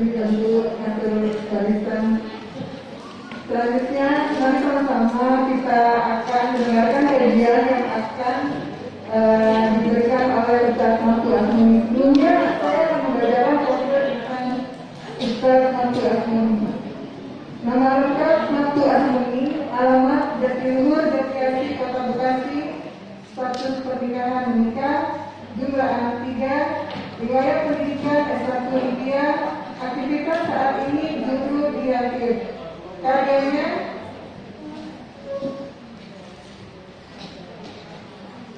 dibantu ngatur barisan. Selanjutnya, mari sama-sama kita akan mendengarkan kajian yang akan diberikan oleh Ustaz Mansur Asmuni. Sebelumnya, saya akan membacakan profil tentang Ustaz Mansur Asmuni. Nama lengkap Mansur Asmuni, alamat Jatiluhur, Jatiasi, Kota Bekasi, status pernikahan menikah, jumlah anak 3, riwayat pendidikan S1 India, aktivitas saat ini guru di Aktif. Karyanya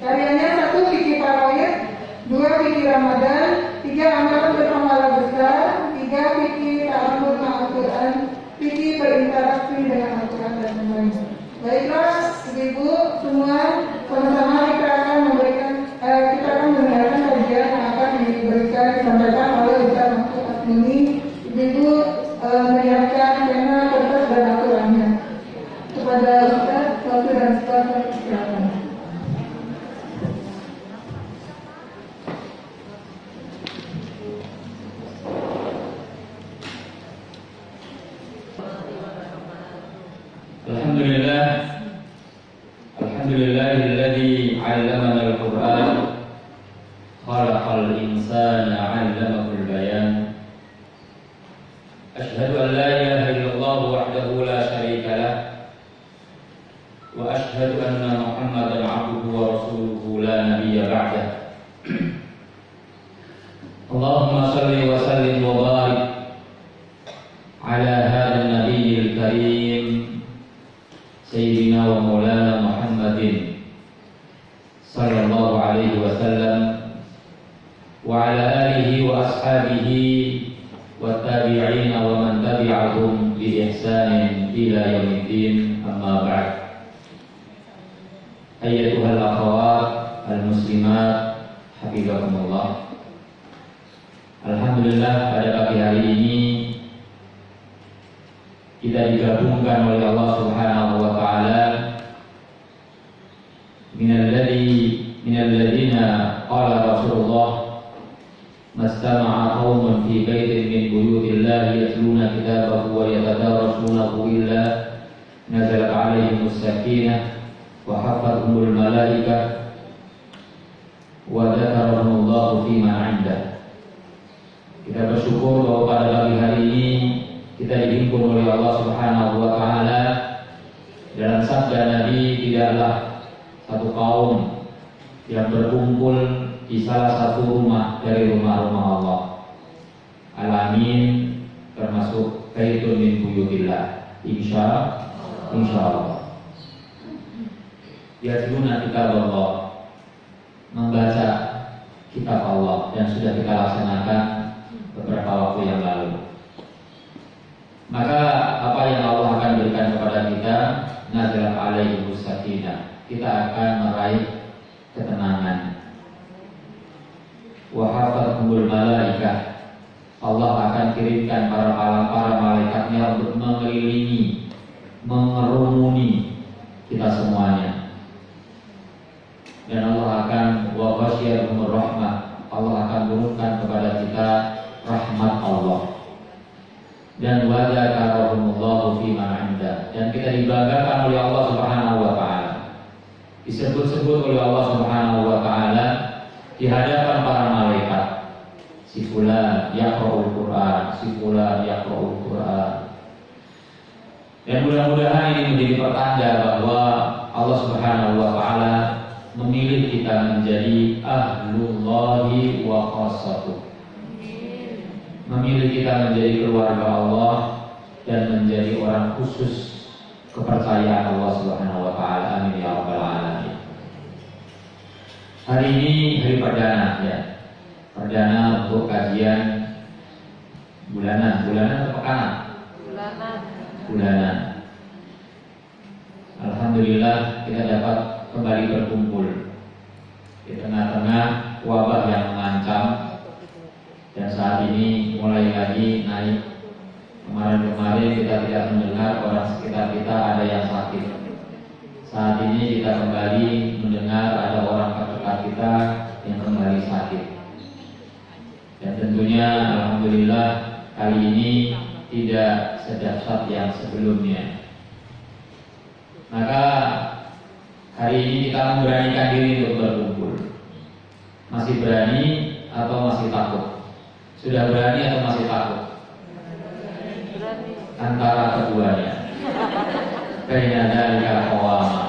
1 fikih Paroid, 2 fikih Ramadan, 3 amalan berpahala besar, 3 fikih ta'amul ma'al Quran, fikih berinteraksi dengan Al-Quran dan lain-lain. Baiklah, ibu semua, sama-sama kita akan mendengarkan kajian yang akan disampaikan oleh Ustaz Mansur Asmuni. Ibu menyiapkan pena, kertas dan aturannya. Kepada Ustaz, waktu dan staf silakan. Alhamdulillahilladzi 'allamana al-Qur'an khalaqal insana 'allamahul bayan. Asyhadu an la ilaha illallah wahdahu la syarika lah wa asyhadu anna Muhammadan 'abduhu wa rasuluhu la nabiyya ba'dah. Allahumma shalli wa sallim wa barik ala hadzal nabiyil karim Sayyidina wa Maulana Muhammadin sallallahu alaihi wasallam wa ala alihi wa ashabihi wa tabi'ina wa man tabi'ahum bi ihsanin ila yaumiddin, amma ba'd. Ayyatuhal akhawat al-muslimat hafizakumullah. Alhamdulillah, pada pagi hari ini kita digabungkan oleh Allah Subhanahu wa taala minalladzina qala Rasulullah mastama'a qaumun fi baitin min buyutillahi yatluna kitabahu wa yatadarasunahu illa nazalat 'alaihimus sakinah wa hafathumul malaikah wa dzakarahumullahu fi man 'indah. Kita bersyukur bahwa pada pagi hari ini kita dihimpun oleh Allah Subhanahu wa taala dalam sabda Nabi, tidaklah satu kaum yang berkumpul di salah satu rumah dari rumah-rumah Allah alamin, termasuk baitun min buyutillah, insyaallah. Yatluna kitab Allah, membaca kitab Allah yang sudah kita laksanakan beberapa waktu yang lalu. Maka apa yang Allah akan berikan kepada kita, nazalat alaihimus sakinah, kita akan meraih ketenangan. Wa hafathumul malaikah, Allah akan kirimkan para malaikatnya untuk mengelilingi, mengerumuni kita semuanya. Dan Allah akan wa ghasyiyahumur rahmah, Allah akan turunkan kepada kita rahmat Allah. Dan wadzakarahumullahu fi man 'inda, dan kita dibanggakan oleh Allah Subhanahu wa taala, disebut-sebut oleh Allah Subhanahu wa taala di hadapan para malaikat. Si fulan yaqra'ul Qur'an, si fulan yaqra'ul Qur'an. Dan mudah-mudahan ini menjadi pertanda bahwa Allah Subhanahu wa taala memilih kita menjadi ahlullahi wa khassatuh, memilih kita menjadi keluarga Allah dan menjadi orang khusus kepercayaan Allah Subhanahu wa taala. Amin ya rabbal alamin. Hari ini hari perdana ya. Perdana untuk kajian bulanan atau pekanan? Bulanan. Alhamdulillah kita dapat kembali berkumpul di tengah-tengah wabah yang mengancam. Dan saat ini mulai lagi naik. Kemarin-kemarin kita tidak mendengar orang sekitar kita ada yang sakit. Saat ini kita kembali mendengar ada orang terdekat kita yang kembali sakit. Dan tentunya alhamdulillah kali ini tidak sedahsyat yang sebelumnya. Maka hari ini kita memberanikan diri untuk berkumpul. Masih berani atau masih takut? Sudah berani atau masih takut? Antara keduanya. Bainadzalika qawama.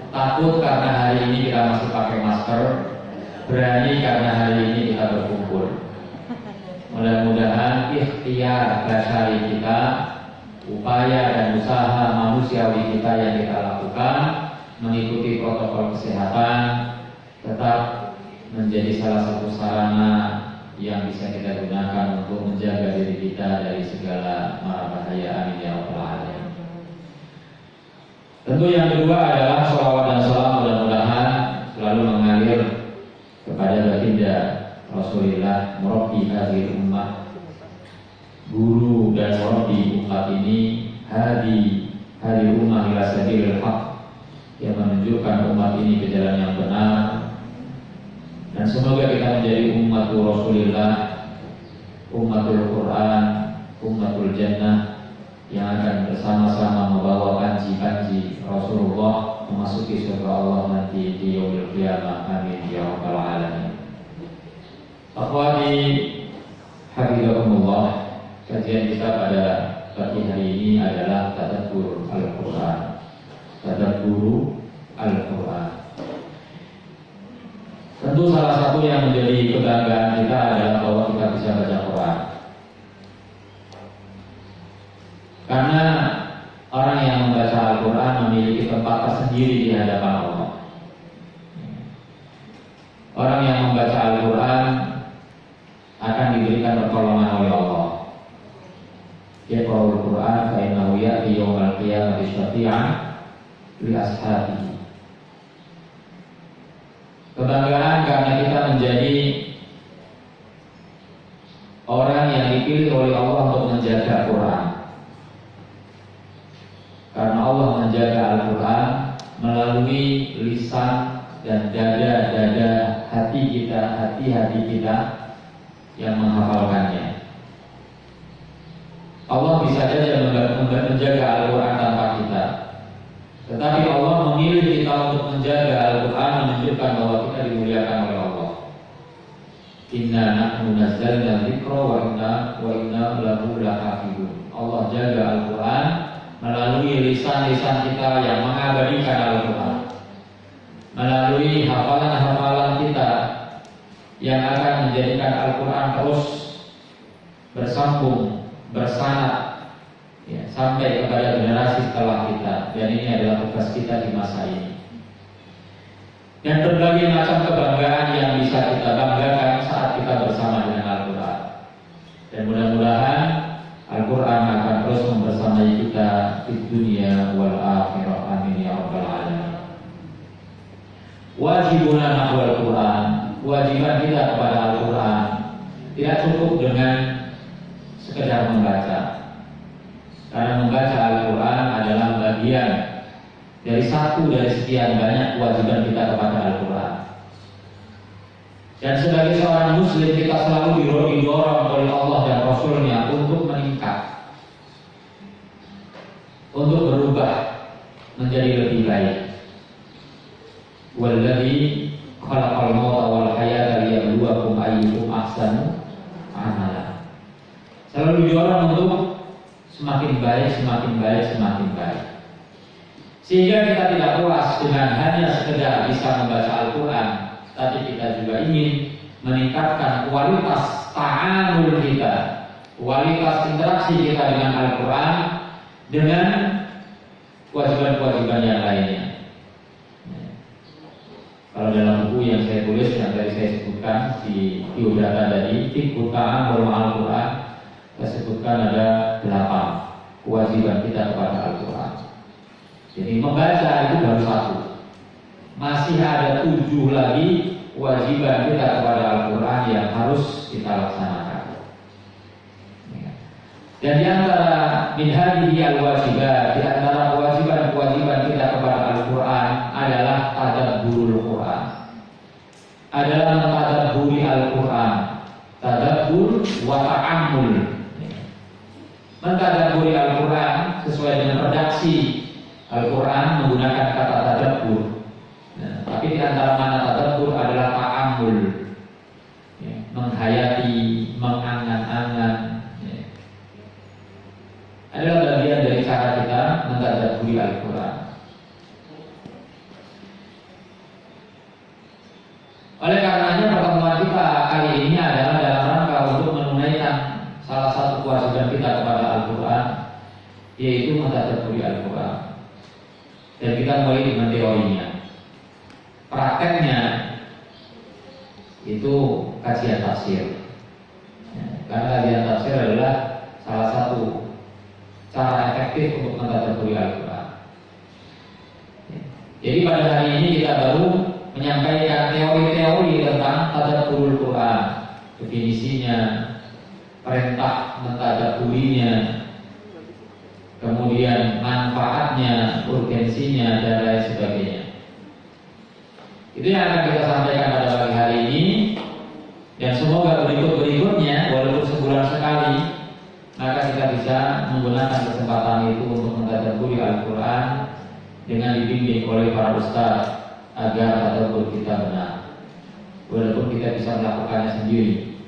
Takut karena hari ini kita masih pakai masker, berani karena hari ini kita berkumpul. Mudah-mudahan ikhtiar basari kita, upaya dan usaha manusiawi kita yang kita lakukan mengikuti protokol kesehatan tetap menjadi salah satu sarana yang bisa kita gunakan untuk menjaga diri kita dari segala mara bahaya. Amin ya rabbal alamin. Tentu yang kedua adalah sholawat dan salam mudah-mudahan selalu mengalir kepada baginda Rasulullah, murabbi hadhil ummah, guru dan murabbi umat ini, hadi ummah ila sabilil haq, yang menunjukkan umat ini ke jalan yang benar. Dan semoga kita menjadi umatul Rasulullah, umatul Quran, umatul Jannah, yang akan bersama-sama membawa panji-panji Rasulullah memasuki surga Allah nanti di yaumil qiyamah. Amin ya rabbal alamin. Akhwani hafizakumullah, kajian kita pada pagi hari ini adalah tadabbur Al-Quran. Tadabbur Al-Quran. Tentu salah satu yang menjadi kebanggaan kita adalah bahwa kita bisa baca Quran. Karena orang yang membaca Al-Quran memiliki tempat tersendiri di hadapan Allah. Orang yang membaca Al-Quran akan diberikan pertolongan oleh Allah. Yaqra'ul Quran fa innahu ya'ti yaumal qiyamati syafi'an li ashabihi. Kebanggaan karena kita menjadi orang yang dipilih oleh Allah untuk menjaga Quran. Karena Allah menjaga Al-Quran melalui lisan dan dada hati hati kita yang menghafalkannya. Allah bisa saja menjaga Al-Quran tanpa kita, tetapi Allah memilih kita untuk menjaga Al-Quran, menunjukkan bahwa kita dimuliakan oleh Allah. Inna nahnu nazzalna dzikra wa inna lahu lahafizun. Allah jaga Al-Quran melalui lisan-lisan kita yang mengabadikan Al-Quran, melalui hafalan-hafalan kita yang akan menjadikan Al-Quran terus bersambung, bersanad ya, sampai kepada generasi setelah kita. Dan ini adalah tugas kita di masa ini. Dan berbagai macam kebanggaan yang bisa kita banggakan saat kita bersama dengan Al-Quran. Dan mudah-mudahan Al-Quran akan terus membersamai kita di dunia wal akhirah. Amin ya rabbal alamin. Wajibuna nahwal Quran, kewajiban kita kepada Al-Quran tidak cukup dengan sekedar membaca. Karena membaca Al-Quran adalah bagian dari satu dari sekian banyak kewajiban kita kepada Al-Quran. Dan sebagai seorang muslim kita selalu didorong oleh Allah dan Rasulnya untuk meningkat, untuk berubah menjadi lebih baik. Walladzi khalaqal mauta wal hayata liyabluwakum ayyukum ahsanu amala. Selalu didorong untuk semakin baik, semakin baik, semakin baik. Sehingga kita tidak puas dengan hanya sekedar bisa membaca Al-Quran, tapi kita juga ingin meningkatkan kualitas ta'amul kita, kualitas interaksi kita dengan Al-Quran, dengan kewajiban-kewajiban yang lainnya. Kalau dalam buku yang saya tulis, yang tadi saya sebutkan di biodata tadi, Fiqhu Ta'amul Al-Quran, saya sebutkan ada 8 kewajiban kita kepada Al-Quran. Jadi membaca itu baru 1. Masih ada 7 lagi kewajiban kita kepada Al-Quran yang harus kita laksanakan. Dan di antara min hadhihi al-wajibat, di antara kewajiban-kewajiban kita kepada Al-Quran adalah tadabburul Quran. Adalah mentadabburi Al-Quran. Tadabbur tadabbur wa ta'ammul. Mentadabburi Al-Quran sesuai dengan redaksi Al-Quran menggunakan kata tadabbur. Tapi di antara makna tadabbur adalah ta'ammul, menghayati, mengangan-angan. Adalah bagian dari cara kita mentadabburi Al-Quran. Oleh karenanya pertemuan kita kali ini adalah dalam rangka untuk menunaikan salah satu kewajiban kita kepada Al-Quran, yaitu mentadabburi Al-Quran. Dan kita mulai dengan teorinya. Prakteknya itu kajian tafsir. Karena kajian tafsir adalah salah satu cara efektif untuk mentadabburi Al-Quran. Jadi pada hari ini kita baru menyampaikan teori-teori tentang tadabburul Quran, definisinya, perintah mentadabburinya, kemudian manfaatnya, urgensinya, dan lain sebagainya. Itu yang akan kita sampaikan pada pagi hari ini. Dan semoga berikut-berikutnya, walaupun sebulan sekali, maka kita bisa menggunakan kesempatan itu untuk mentadabburi Al-Quran dengan dibimbing oleh para ustaz agar tadabbur kita benar. Walaupun kita bisa melakukannya sendiri,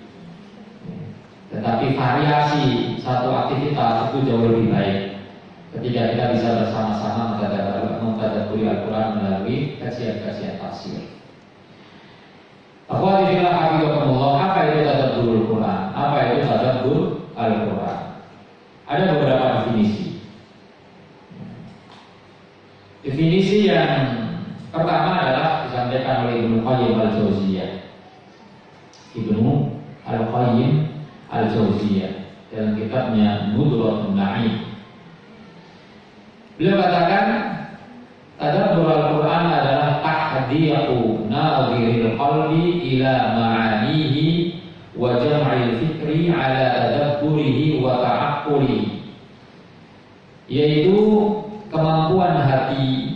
tetapi variasi satu aktivitas itu jauh lebih baik ketika kita bisa bersama-sama mentadabburi Al-Quran melalui kajian-kajian tafsir. Akhwatibillah hafizakumullah, apa itu tadabburul Quran? Apa itu tadabbur Al-Quran? Ada beberapa definisi. Definisi yang pertama adalah disampaikan oleh Ibnu Qayyim al-Jauziyah. Ibnu Al-Qayyim al-Jauziyah dalam kitabnya Nudratul Na'im. Beliau katakan tadabbur Al-Quran adalah tahdiqu nadhiril qalbi ila ma'anihi wa jam'il fikri ala tadabburihi wa ta'aqqulihi, yaitu kemampuan hati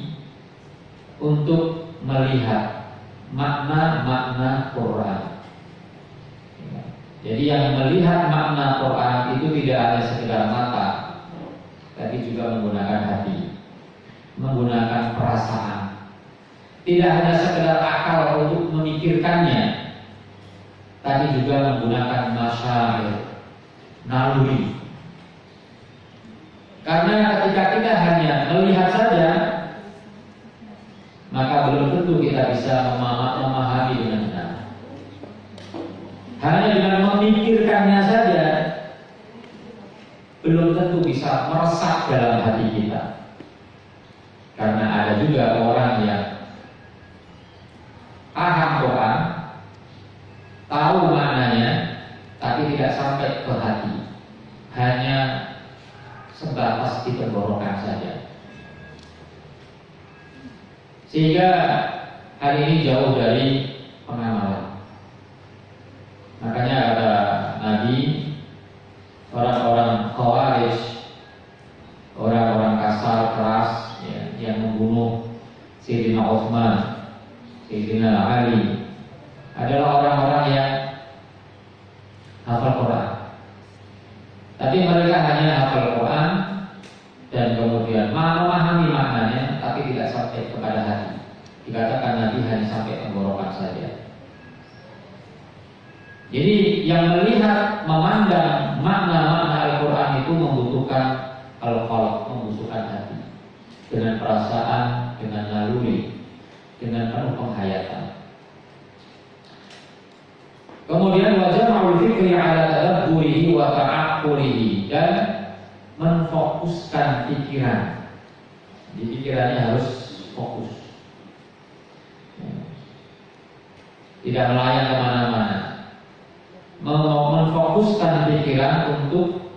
untuk melihat makna-makna Quran. Jadi yang melihat makna Quran itu tidak hanya sekedar mata, tapi juga menggunakan hati, menggunakan perasaan. Tidak hanya sekedar akal untuk memikirkannya, tapi juga menggunakan masyair, naluri. Karena ketika kita hanya melihat saja, maka belum tentu kita bisa memahami dengan benar. Hanya dengan memikirkannya saja, belum tentu bisa meresap dalam hati kita. Karena ada juga orang yang paham Quran, tahu maknanya, tapi tidak sampai ke hati, hanya sebatas di tenggorokan saja. Sehingga hari ini jauh dari pengamalan. Makanya kata Nabi, orang-orang Khawarij, orang-orang kasar keras, ya, yang membunuh Sayyidina Utsman, Sayyidina Ali, adalah orang-orang yang hafal Quran. Tapi mereka hanya hafal Quran dan kemudian memahami maknanya, tapi tidak sampai kepada hati. Dikatakan Nabi hanya sampai tenggorokan saja. Jadi yang melihat, memandang makna-makna Al-Quran itu membutuhkan al-qalb, membutuhkan hati, dengan perasaan, dengan naluri, dengan penuh penghayatan. Kemudian wajah ma'ul fikri ala tadabburihi wa ta'aqqulihi, dan menfokuskan pikiran. Di pikirannya harus fokus, tidak melayang kemana-mana. Menfokuskan pikiran untuk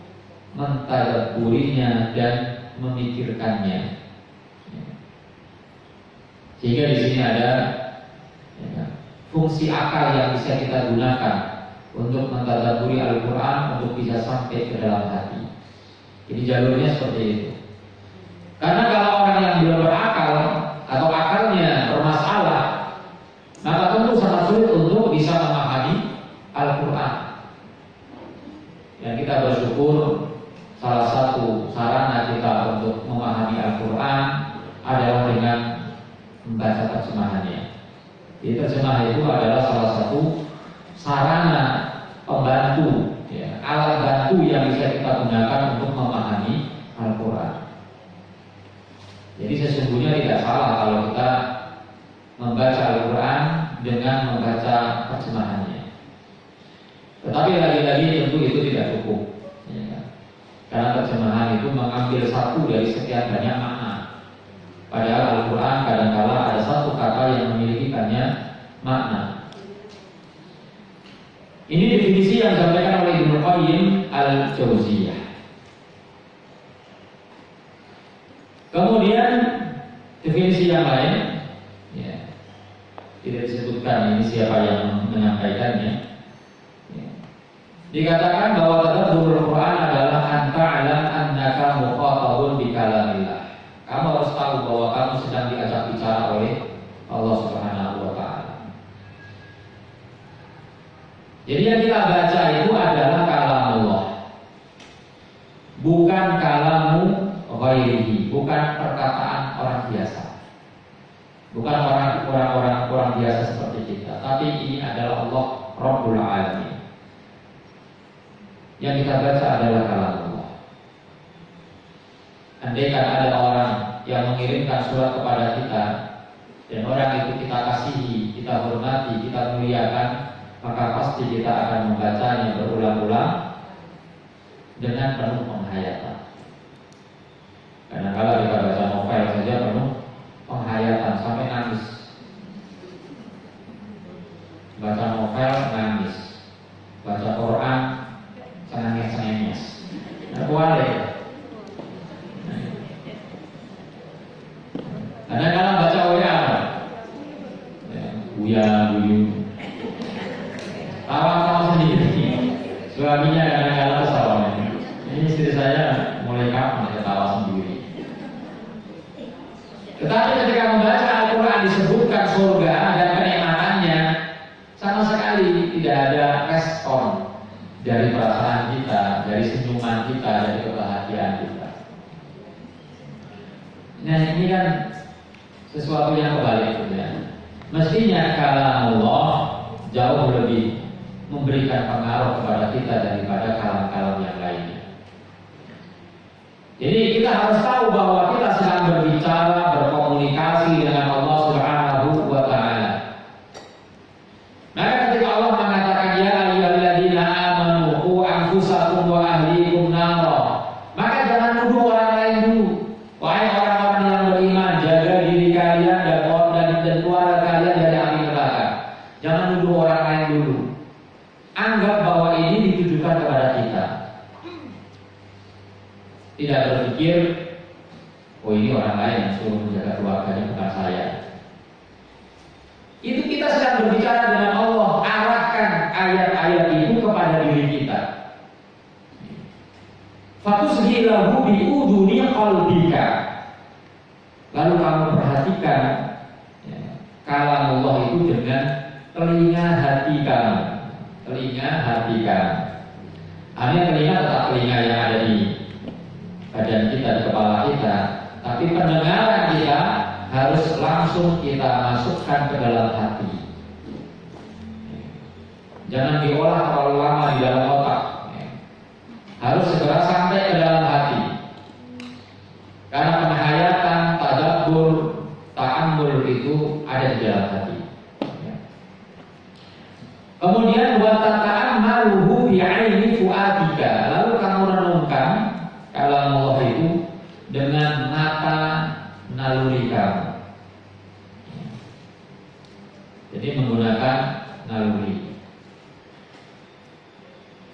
mentadabburinya dan memikirkannya. Sehingga di sini ada fungsi akal yang bisa kita gunakan untuk mentadabburi Al-Quran, untuk bisa sampai ke dalam hati. Jadi jalurnya seperti itu. Karena kalau orang yang belum berakal atau akalnya bermasalah, maka tentu sangat sulit untuk bisa memahami Al-Quran. Dan kita bersyukur salah satu sarana kita untuk memahami Al-Quran adalah dengan membaca terjemahannya. Jadi terjemah itu adalah salah satu sarana pembantu, ya, alat bantu yang bisa kita gunakan untuk memahami Al-Quran. Jadi sesungguhnya tidak salah kalau kita membaca Al-Quran dengan membaca terjemahannya. Tetapi lagi-lagi tentu itu tidak cukup, ya. Karena terjemahan itu mengambil satu dari sekian banyak makna. Padahal Al-Quran kadang-kala ada satu kata yang memiliki banyak makna. Ini definisi yang disampaikan oleh Ibnu Qayyim Al-Jauziyah. Kemudian definisi yang lain, ya, tidak disebutkan ini siapa yang menyampaikannya. Ya. Dikatakan bahwa tadabbur Quran adalah anta'lam annaka muqatabun bi kalamillah. Kamu harus tahu bahwa kamu sedang diajak bicara oleh Allah Subhanahu wa Ta'ala. Jadi yang kita baca itu adalah kalam Allah, bukan kalamu ghairihi, bukan perkataan orang biasa, bukan orang biasa seperti kita, tapi ini adalah Allah Rabbul Alamin. Yang kita baca adalah kalam Allah. Andaikan ada orang yang mengirimkan surat kepada kita dan orang itu kita kasihi, kita hormati, kita muliakan, maka pasti kita akan membacanya berulang-ulang dengan penuh penghayatan. Karena kalau kita baca novel saja penuh penghayatan sampai nangis. Baca novel nangis, baca Quran cengenges-cengenges. Nah, boleh. Karena kalau baca WA, buya-buyu, tawa-tawa sendiri. Suaminya kadang-kadang kesal. Ini istri saya mulai kapan ketawa sendiri. Tetapi ketika membaca Al-Quran disebutkan surga dan kenikmatannya, sama sekali tidak ada respon dari perasaan kita, dari senyuman kita, dari kebahagiaan kita. Nah, ini kan sesuatu yang kebalik, ya. Mestinya kalam Allah jauh lebih memberikan pengaruh kepada kita daripada kalam-kalam yang lainnya. Jadi kita harus tahu bahwa kita sedang berbicara, berkomunikasi dengan Allah Subhanahu wa Ta'ala. Maka ketika Allah mengatakan ya ayyuhalladzina amanu qu anfusakum wa ahlikum nara, maka jangan nuduh orang lain dulu. Wahai orang-orang yang beriman, jaga diri kalian dan keluarga kalian dari api neraka. Jangan nuduh orang lain dulu. Anggap bahwa ini ditujukan kepada kita. Tidak berpikir, oh ini orang lain yang suruh menjaga keluarganya, bukan saya. Itu kita sedang berbicara dengan Allah. Arahkan ayat-ayat itu kepada diri kita. Fatusghilahu bi'uduni qalbika. Lalu kamu perhatikan, ya, kalam Allah itu dengan telinga hati kamu. Telinga hati kamu. Hanya telinga tetap telinga yang ada di badan kita, di kepala kita, tapi pendengaran kita harus langsung kita masukkan ke dalam hati. Jangan diolah terlalu lama di dalam otak. Harus segera sampai ke dalam hati. Karena penghayatan, tadabbur, ta'ammul itu ada di dalam hati. Kemudian wa tata'ammaluhu bi'aini fu'adika. Lalu kamu renungkan kalam Allah itu dengan mata naluri kamu. Jadi menggunakan naluri.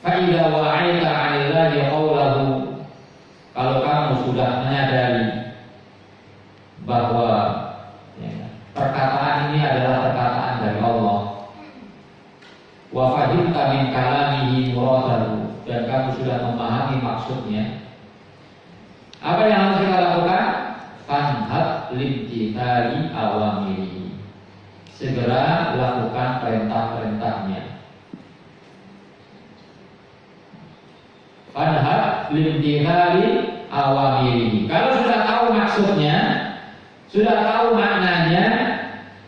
Fa'idha wa'aita 'alillahi qawlahu. Kalau kamu sudah menyadari bahwa, ya, perkataan ini adalah perkataan dari Allah, wa fahimta min kalamihi muradahu, dan kamu sudah memahami maksudnya, apa yang harus kita lakukan? Fanhab limtithali awamiri. Segera lakukan perintah-perintahnya. Fanhab limtithali awamirihi. Kalau sudah tahu maksudnya, sudah tahu maknanya,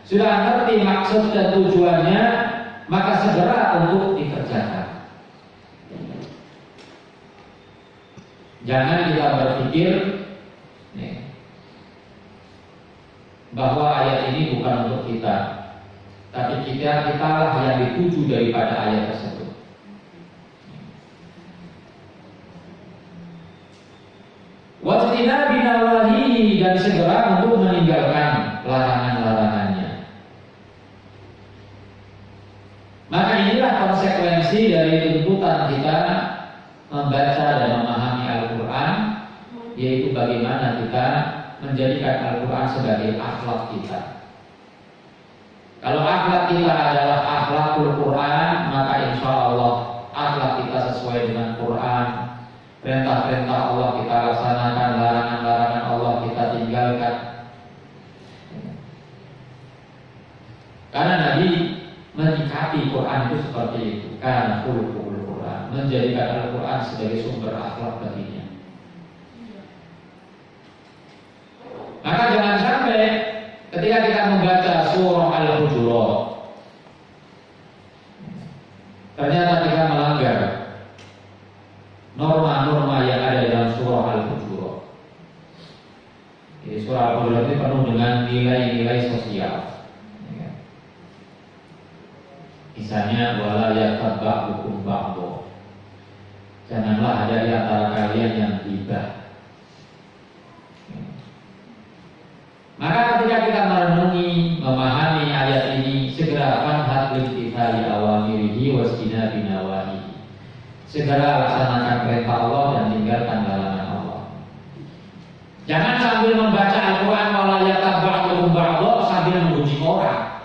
sudah ngerti maksud dan tujuannya, maka segera untuk dikerjakan. Jangan kita berpikir bahwa ayat ini bukan untuk kita, tapi kitalah yang dituju daripada ayat tersebut. Wajtina binawahi, dan segera untuk meninggalkan larangan-larangannya. Maka inilah konsekuensi dari tuntutan kita membaca dan memahami Al-Quran, yaitu bagaimana kita menjadikan Al-Quran sebagai akhlak kita. Kalau akhlak kita adalah akhlakul Quran, maka insya Allah akhlak kita sesuai dengan Quran. Perintah-perintah Allah kita laksanakan, larangan-larangan Allah kita tinggalkan. Karena Nabi menyikapi Quran itu seperti itu. Karena khuluqul Quran, menjadikan Al-Quran sebagai sumber akhlak baginya. Maka jangan sampai ketika kita membaca surah Al-Hujurat, ternyata kita melanggar norma-norma yang ada dalam surah Al-Hujurat. Jadi surah Al-Hujurat ini penuh dengan nilai-nilai sosial. Misalnya wala yataba'ukum ba'du. Janganlah ada di antara kalian yang ghibah. Maka ketika kita merenungi, memahami ayat ini, segera fanhad limtithali awamirihi wasjinabi nawahihi. Segera laksanakan perintah Allah dan tinggalkan larangan Allah. Jangan sambil membaca Al-Quran wala yataba'ukum ba'du sambil memuji orang.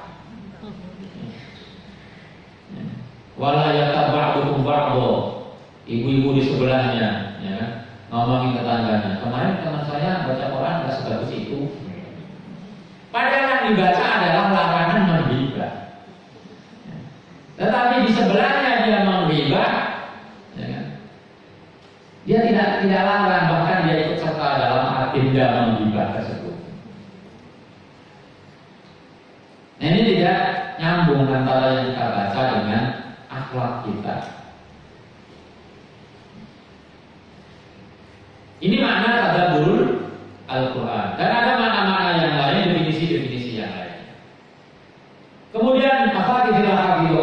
Wala yataba'ukum ba'du, ibu-ibu di sebelahnya, ya, ngomongin tetangganya. Kemarin teman saya baca Quran nggak sebagus itu. Padahal yang dibaca adalah larangan menghibah. Tetapi di sebelahnya dia menghibah, ya, dia tidak larang, bahkan dia ikut serta dalam agenda menghibah tersebut. Nah, ini tidak nyambung antara yang kita baca dengan akhlak kita. Ini makna tadabbur Al-Quran. Dan ada makna-makna yang lain, definisi-definisi yang lain. Kemudian kenapa kita mentadabburi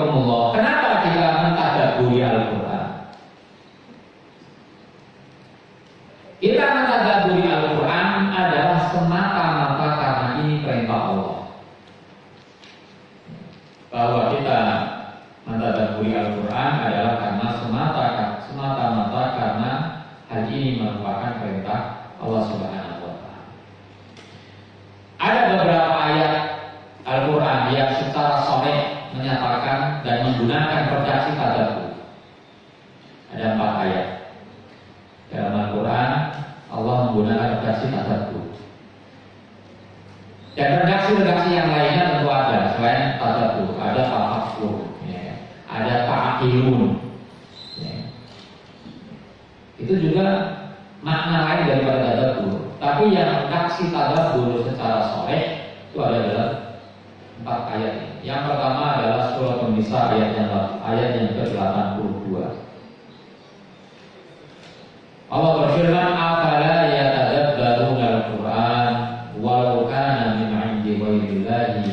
Al-Quran? Kita mentadabburi Al-Quran adalah semata-mata karena ini perintah Allah. Bahwa kita mentadabburi Al-Quran adalah karena semata-mata karena hal ini merupakan perintah Allah Subhanahu wa Ta'ala. Ada beberapa ayat Al-Quran yang secara sharih menyatakan dan menggunakan redaksi tadabbur. Ada 4 ayat dalam Al-Quran Allah menggunakan redaksi tadabbur. Dan redaksi-redaksi yang lainnya tentu ada selain tadabbur, ada tafakkur, ada ta'qilun, ya. Itu juga makna lain daripada tadabbur. Tapi yang redaksi tadabbur secara sharih itu ada dalam 4 ayat ini. Yang pertama adalah surah An-Nisa ayat yang ke-82. Allah berfirman, "Afala yatadabbaruna al-Qur'an walau kana min 'indi ghairillahi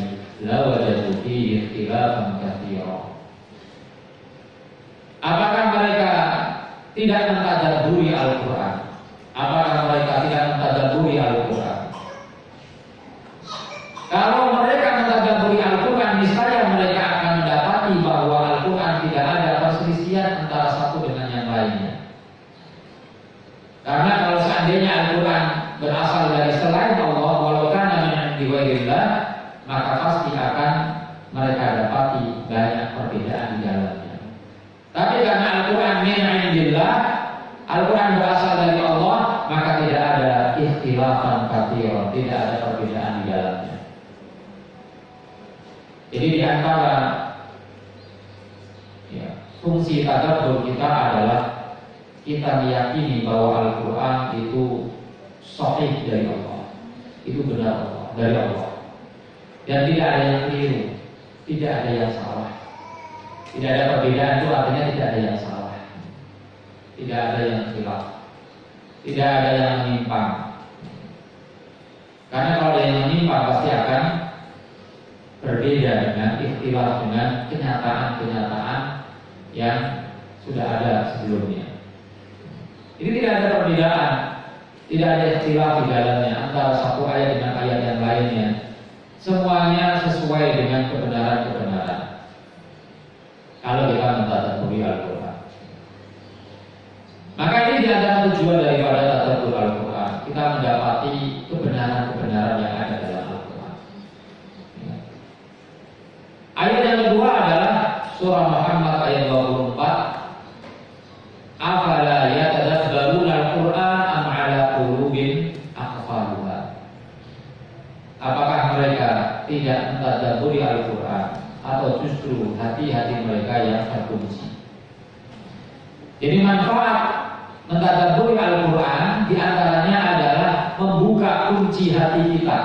lawajadu fihi ikhtilafan katsiran." Apakah mereka tidak mentadabburi Al-Quran? Apakah mereka tidak mentadabburi Al-Quran? Kalau mereka mentadabburi Al-Quran, niscaya mereka akan mendapati bahwa Al-Quran tidak ada perselisihan antara satu dengan yang lainnya. Karena kalau seandainya Al-Quran berasal dari selain Allah, walau kana min 'indi ghairillah, maka pasti akan mereka dapati banyak perbedaan di dalamnya. Tapi karena Al-Quran min 'indillah, Al-Quran berasal dari Allah, maka tidak ada ikhtilafan katsiran, tidak ada perbedaan di dalamnya. Jadi di antara fungsi tadabbur kita adalah kita meyakini bahwa Al-Quran itu sahih dari Allah, itu benar Allah, dari Allah, dan tidak ada yang keliru, tidak ada yang salah, tidak ada perbedaan, itu artinya tidak ada yang salah, tidak ada yang khilaf, tidak ada yang menyimpang. Karena kalau ada yang menyimpang pasti akan berbeda dengan ikhtilaf, dengan kenyataan-kenyataan yang sudah ada sebelumnya. Ini tidak ada perbedaan, tidak ada ikhtilaf di dalamnya antara satu ayat dengan ayat yang lainnya. Semuanya sesuai dengan kebenaran-kebenaran. Kalau kita mentadabburi Al-Quran, maka ini di antara tujuan daripada tadabbur Al-Quran, kita mendapati kebenaran-kebenaran yang ada dalam Al-Quran. Ayat yang kedua adalah surah Muhammad ayat 24. Afala yatadabbaruna al-Qur'an am 'ala qulubin aqfaluha. Apakah mereka tidak mentadabburi Al-Quran atau justru hati-hati mereka yang terkunci? Jadi manfaat mentadabburi Al-Quran diantaranya adalah membuka kunci hati kita.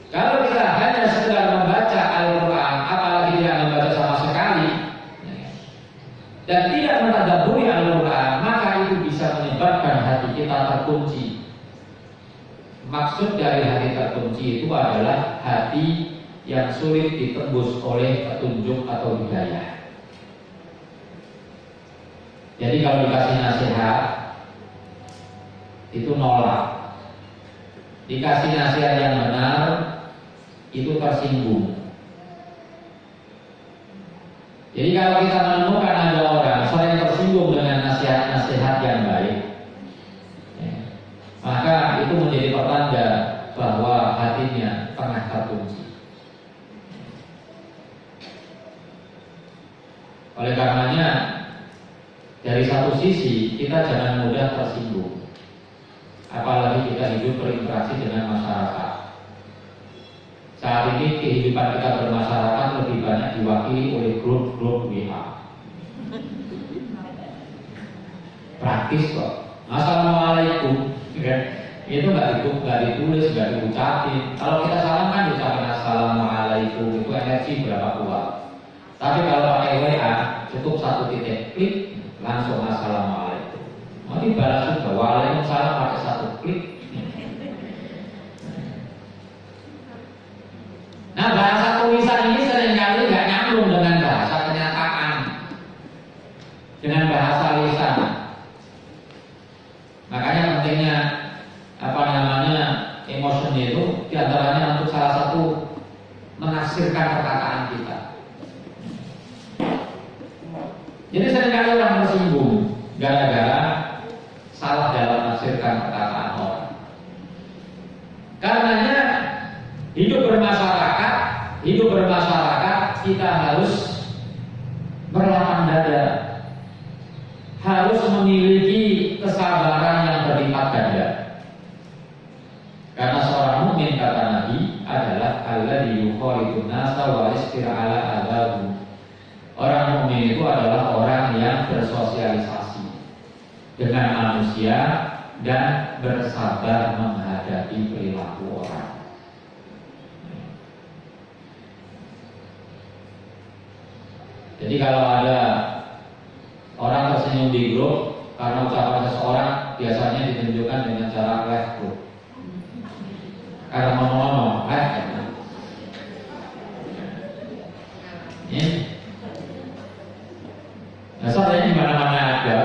Kalau kita hanya sekedar membaca Al-Quran, apalagi tidak membaca sama sekali, dan tidak mentadabburi Al-Quran, maka itu bisa menyebabkan hati kita terkunci. Maksud dari hati terkunci itu adalah hati yang sulit ditembus oleh petunjuk atau hidayah. Jadi kalau dikasih nasihat itu nolak, dikasih nasihat yang benar itu tersinggung. Jadi kalau kita menemukan ada orang sering tersinggung dengan nasihat-nasihat yang baik, maka itu menjadi pertanda bahwa hatinya tengah terkunci. Oleh karenanya, dari satu sisi kita jangan mudah tersinggung, apalagi kita hidup berinteraksi dengan masyarakat. Saat ini kehidupan kita bermasyarakat lebih banyak diwakili oleh grup-grup WA. Praktis kok. Assalamualaikum. Itu nggak ditulis, nggak diucapin. Kalau kita salam kan diucapin assalamualaikum, itu energi berapa kuat. Tapi kalau pakai WA cukup satu titik klik langsung assalamualaikum. Mau dibalas juga waalaikumsalam pakai satu klik. Nah, bahasa tulisan ini seringkali nggak nyambung dengan bahasa kenyataan, dengan bahasa lisan. Makanya pentingnya emotion itu diantaranya untuk salah satu menafsirkan perkataan kita. Jadi seringkali orang tersinggung gara-gara salah dalam menafsirkan perkataan orang. Karenanya hidup bermasyarakat kita harus berlapang dada, harus memiliki kesabaran yang berlipat ganda. Karena seorang mukmin, kata Nabi, adalah alladzi yukhalitun nasa wa yasbir ala adabu. Orang mukmin itu adalah orang yang bersosialisasi dengan manusia dan bersabar menghadapi perilaku orang. Jadi kalau ada orang tersenyum di grup karena ucapan seseorang, biasanya ditunjukkan dengan cara left grup. Karena ngomong-ngomong, ini dasarnya di mana-mana ada,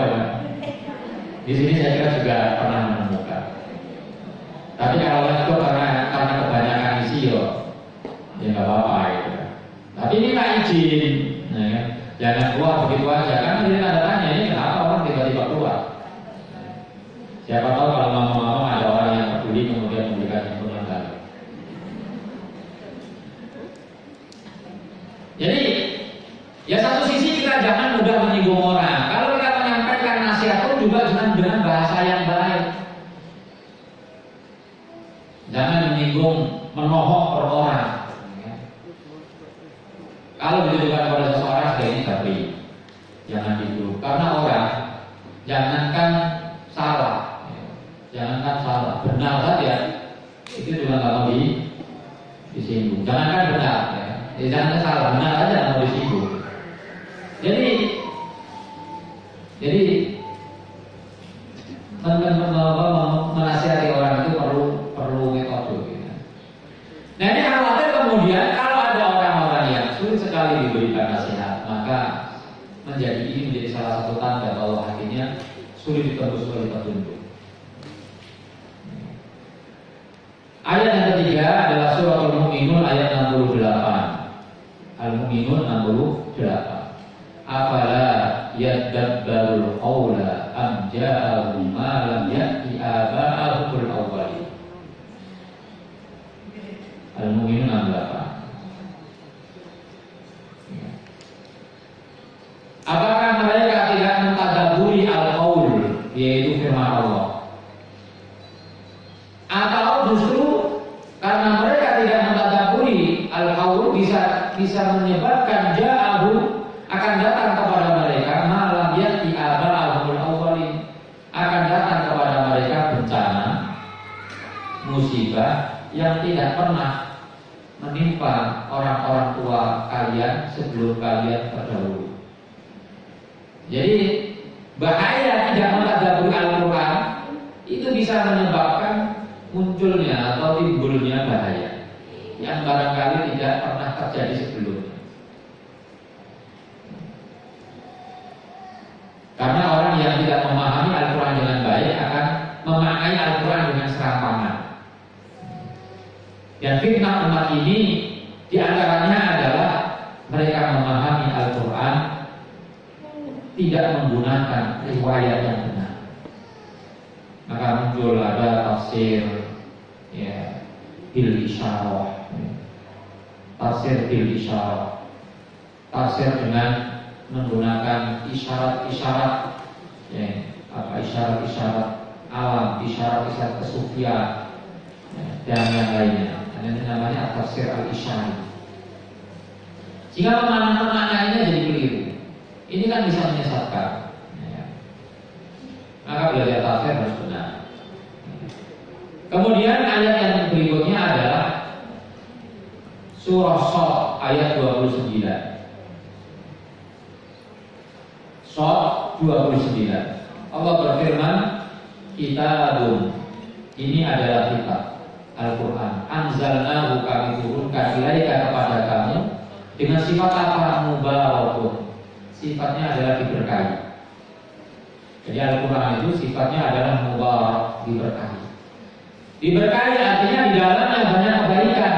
di sini saya kira juga pernah menemukan. Tapi kalau left grup karena kebanyakan isi ya nggak apa-apa gitu. Tapi ini nggak izin. Nah, jangan keluar begitu aja. Kan jadi tanda tanya, ini kenapa orang tiba-tiba keluar? Siapa tahu kalau ngomong-ngomong ada orang yang peduli kemudian memberikan info yang baru. Jadi ya satu sisi kita jangan mudah menyinggung orang. Kalau kita menyampaikan nasihat pun juga dengan bahasa yang baik. Jangan menyinggung, menohok per orang. Kalau ditujukan kepada seseorang, sebaiknya tapi jangan gitu. Karena orang Jangankan salah, jangankan salah, benar saja itu juga nggak mau disinggung. Jangankan benar, jangankan salah, benar aja nggak mau disinggung. Jadi menasihati orang itu perlu metode. Gitu. Nah ini khawatir kemudian kalau ada orang-orang yang sulit sekali diberikan nasihat, maka ini menjadi salah satu tanda bahwa hatinya sulit ditembus oleh petunjuk. Ayat yang ketiga adalah surah Al-Mu'minun ayat 68. Al-Mu'minun 68. Afala yadabbarul qawla am ja'ahum ma lam ya'ti aba'ahumul awwalin. Al-Mu'minun 68. Apakah mereka tidak mentadabburi al-qaul, yaitu firman Allah? Atau justru karena mereka tidak mentadabburi al-qaul bisa menyebabkan ja'ahum, akan datang kepada mereka malam ya'ti aba'ahumul awwalin, akan datang kepada mereka bencana, musibah yang tidak pernah menimpa orang-orang tua kalian sebelum kalian terdahulu. Jadi bahaya tidak mentadabburi Al-Quran itu bisa menyebabkan munculnya atau timbulnya bahaya yang barangkali tidak pernah terjadi sebelumnya. Karena orang yang tidak memahami Al-Quran dengan baik akan memaknai Al-Quran dengan serampangan. Dan fitnah umat ini diantaranya adalah mereka memahami Al-Quran tidak menggunakan riwayat yang benar. Maka muncul ada tafsir bil isyarah, tafsir bil isyarah, tafsir dengan menggunakan isyarat-isyarat, isyarat-isyarat alam, isyarat-isyarat kesufian, dan yang lainnya. Ini namanya tafsir al-isyari. Jika pemaknaannya jadi keliru, ini kan bisa menyesatkan. Maka belajar tafsir harus benar. Kemudian ayat yang berikutnya adalah surah Shad ayat 29. Shad 29. Allah berfirman, kitabun, ini adalah kitab Al-Quran, anzalnahu, kami turunkan ilaika kepada kamu dengan sifat apa? Mubarakun, sifatnya adalah diberkahi. Jadi Al-Quran itu sifatnya adalah mubarak, diberkahi. Diberkahi artinya di dalamnya banyak kebaikan.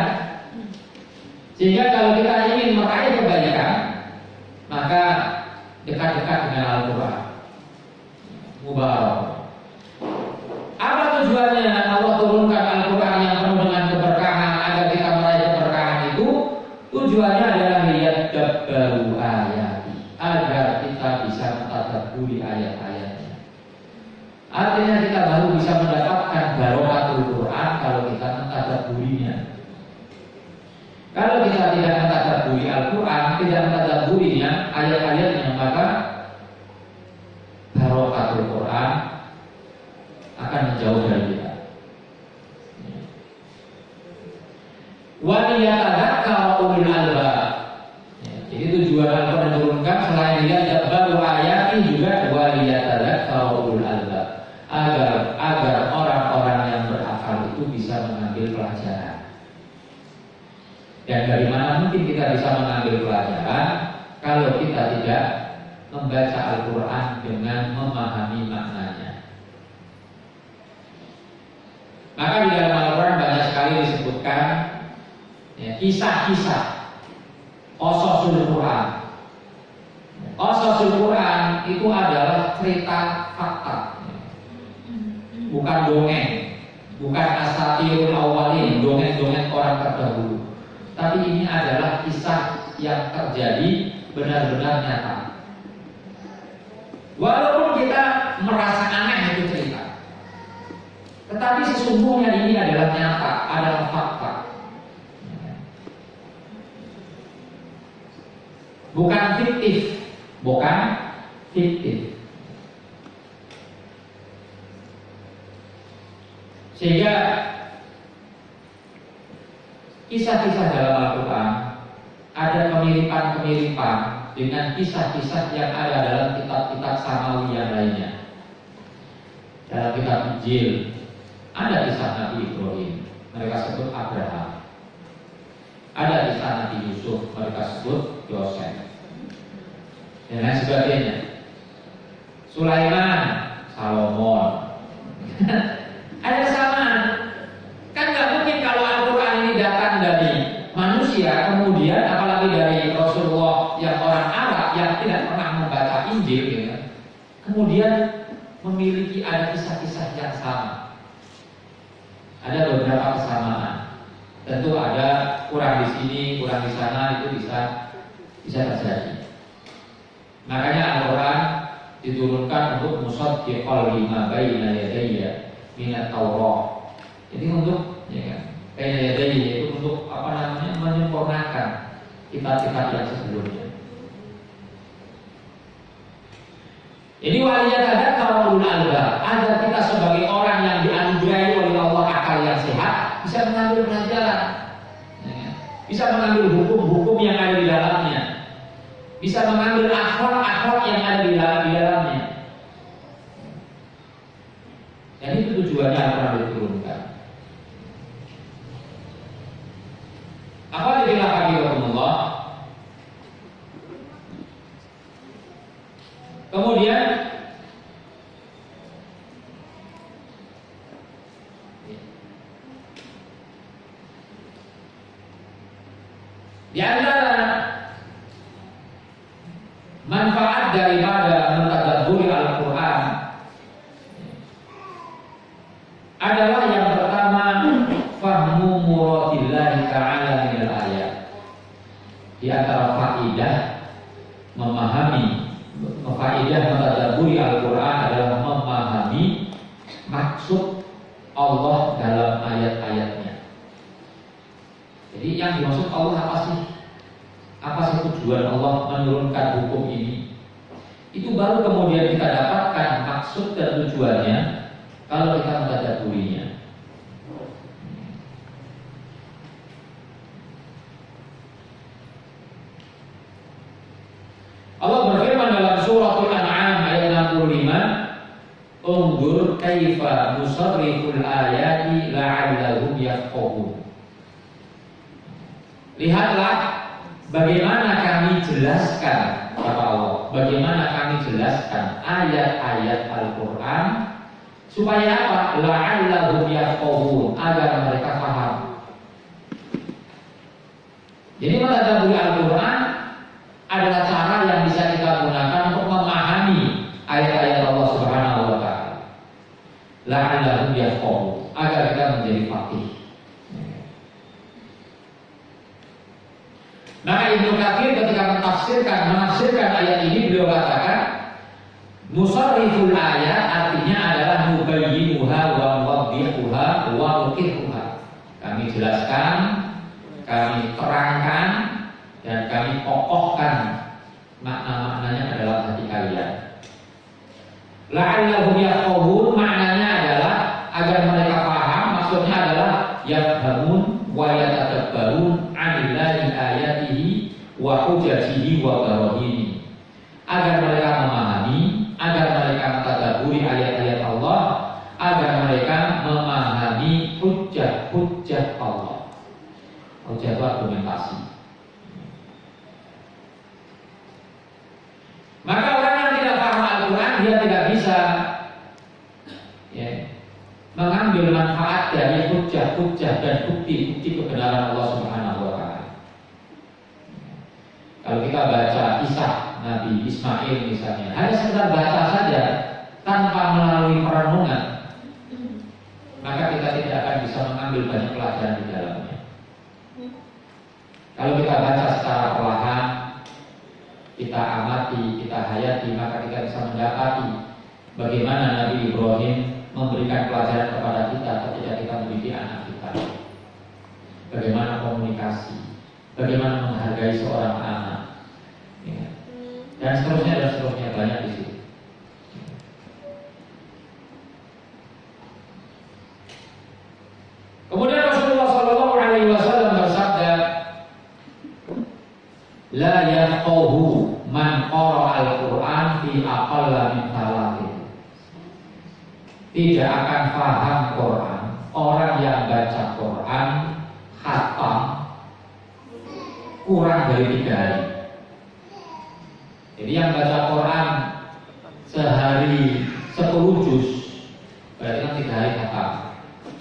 Sehingga kalau kita ingin meraih kebaikan, maka dekat-dekat dengan Al-Quran. Mubarak. Apa tujuannya Allah turunkan Al-Quran yang penuh dengan keberkahan agar kita meraih keberkahan itu? Tujuannya adalah liyadabbaru ayati, agar kita bisa mentadabburi ayat-ayatnya. Artinya kita baru bisa mendapatkan barokahul Quran kalau kita mentadabburinya. Kalau kita tidak mentadabburi Al-Quran, tidak mentadabburinya, ayat-ayatnya, maka barokahul Quran akan menjauh dari kita. Wa liyatadzakkara ulul albab. Jadi tujuan Al-Quran diturunkan selain liyadabbaru ayati juga wa liyatadzakkara ulul albab, agar orang-orang yang berakal itu bisa mengambil pelajaran. Dan dari mana mungkin kita bisa mengambil pelajaran kalau kita tidak membaca Al-Quran dengan memahami maknanya. Maka di dalam Al-Quran banyak sekali disebutkan kisah-kisah qasasul Quran. Qasasul Quran itu adalah cerita fakta, bukan dongeng, bukan asatirul awwalin, dongeng-dongeng orang terdahulu. Tapi ini adalah kisah yang terjadi benar-benar nyata. Walaupun kita merasa aneh itu cerita, tetapi sesungguhnya ini adalah nyata, adalah fakta. Bukan fiktif, bukan fiktif. Sehingga kisah-kisah dalam Al-Quran ada kemiripan-kemiripan dengan kisah-kisah yang ada dalam kitab-kitab samawi yang lainnya. Dalam kitab Injil ada kisah Nabi Ibrahim, mereka sebut Abraham. Ada kisah Nabi Yusuf, mereka sebut Yosef, dan lain sebagainya. Sulaiman, Salomon. Ada kesamaan. Kan nggak mungkin kalau Al-Quran ini datang dari manusia, kemudian apalagi dari Rasulullah yang orang Arab yang tidak pernah membaca Injil, gitu kan, kemudian memiliki ada kisah-kisah yang sama. Ada beberapa kesamaan. Tentu ada kurang di sini, kurang di sana, itu bisa terjadi. Makanya Al-Quran diturunkan untuk musaddiqal lima baina yadayya minat Taurat. Jadi untuk baina yadayya itu untuk menyempurnakan kitab-kitab yang sebelumnya. Ini waliyat ada kaulul albab, agar kita sebagai orang yang dianugerahi oleh Allah akal yang sehat bisa mengambil pelajaran, bisa mengambil hukum-hukum yang ada di dalamnya, bisa mengambil akhlak-akhlak yang ada di dalamnya. Dan itu tujuannya Al-Quran diturunkan. Apa dibilang Habibullah? Kemudian di antara manfaat daripada mentadabburi Al-Quran adalah yang pertama, fahmu muradillahi ta'ala minal ayat. Di antara faidah mentadabburi Al-Quran adalah memahami maksud Allah dalam ayat-ayatnya. Jadi yang dimaksud Allah apa sih? Apa sih tujuan Allah menurunkan hukum ini? Itu baru kemudian kita dapatkan maksud dan tujuannya kalau kita mentadabburinya. Allah berfirman dalam suratul An'am ayat 65, "Unzur kaifa nusarriful ayati la'allahum yafqahun." Lihatlah bagaimana kami jelaskan, kata Allah, bagaimana kami jelaskan ayat-ayat Al-Quran supaya apa? La'allahum yafqahun, agar mereka paham. Jadi mentadabburi Al-Quran adalah cara yang bisa kita gunakan untuk memahami ayat-ayat Allah Subhanahu wa taala. La'allahum yafqahun, agar kita menjadi faqih. Maka Ibnu Katsir ketika menafsirkan ayat ini, beliau katakan musarriful ayat artinya adalah mubayyinuha wa muwaddihuha wa muqihuha. Kami jelaskan, kami terangkan, dan kami kokohkan makna-maknanya adalah hati kalian. La'allahum yafqahun maknanya adalah agar mereka paham, maksudnya adalah yafhamun wa yatadabbarun 'anillahi ayatihi wa hujjatihi wa barahini. Agar mereka memahami, agar mereka mentadabburi ayat-ayat Allah, agar mereka memahami hujjah-hujjah Allah. Hujjah itu argumentasi. Maka orang yang tidak paham Al-Quran, dia tidak bisa mengambil manfaat dari hujjah-hujjah dan bukti-bukti kebenaran Allah Subhanahu wa taala. Kalau kita baca kisah Nabi Ismail misalnya, hanya sekedar baca saja tanpa melalui perenungan, maka kita tidak akan bisa mengambil banyak pelajaran di dalamnya. Kalau kita baca secara perlahan, kita amati, kita hayati, maka kita bisa mendapati bagaimana Nabi Ibrahim memberikan pelajaran kepada kita ketika kita mendidik anak kita. Bagaimana komunikasi, bagaimana menghargai seorang anak, dan seterusnya banyak di situ. illa min talatin. Tidak akan paham Quran orang yang baca Quran khatam kurang dari 3 hari. Jadi yang baca Quran sehari 10 juz berarti kan 3 hari khatam.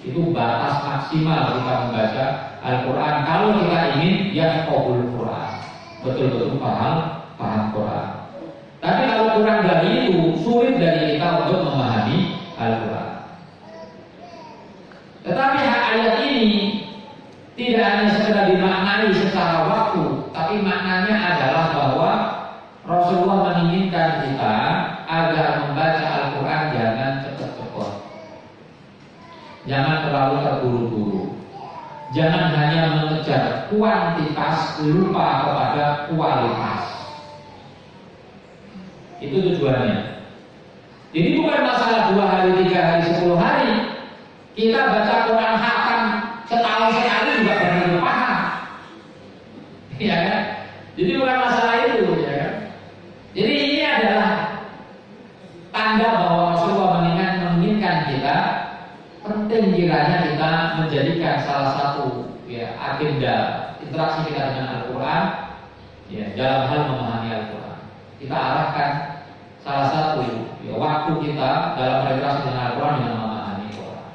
Itu batas maksimal kita membaca Al-Quran kalau kita ingin yafqahul Quran, betul-betul paham Quran. Tapi kalau kurang dari itu, sulit dari kita untuk memahami Al-Quran. Tetapi ayat ini tidak hanya sekedar dimaknai secara waktu, tapi maknanya adalah bahwa Rasulullah menginginkan kita agar membaca Al-Quran jangan cepat-cepat, jangan terlalu terburu-buru, jangan hanya mengejar kuantitas lupa kepada kualitas. Itu tujuannya. Jadi bukan masalah 2 hari, 3 hari, 10 hari. Kita baca Quran khatam setahun sekali juga benar paham, ya kan? Jadi bukan masalah itu, ya kan? Jadi ini adalah tanda bahwa Rasulullah menginginkan kita, penting kiranya kita menjadikan salah satu ya agenda interaksi kita dengan Al-Quran ya dalam hal memahami Al-Quran. Kita arahkan salah satu ya, waktu kita dalam berinteraksi dengan Al-Quran dengan memahami Quran.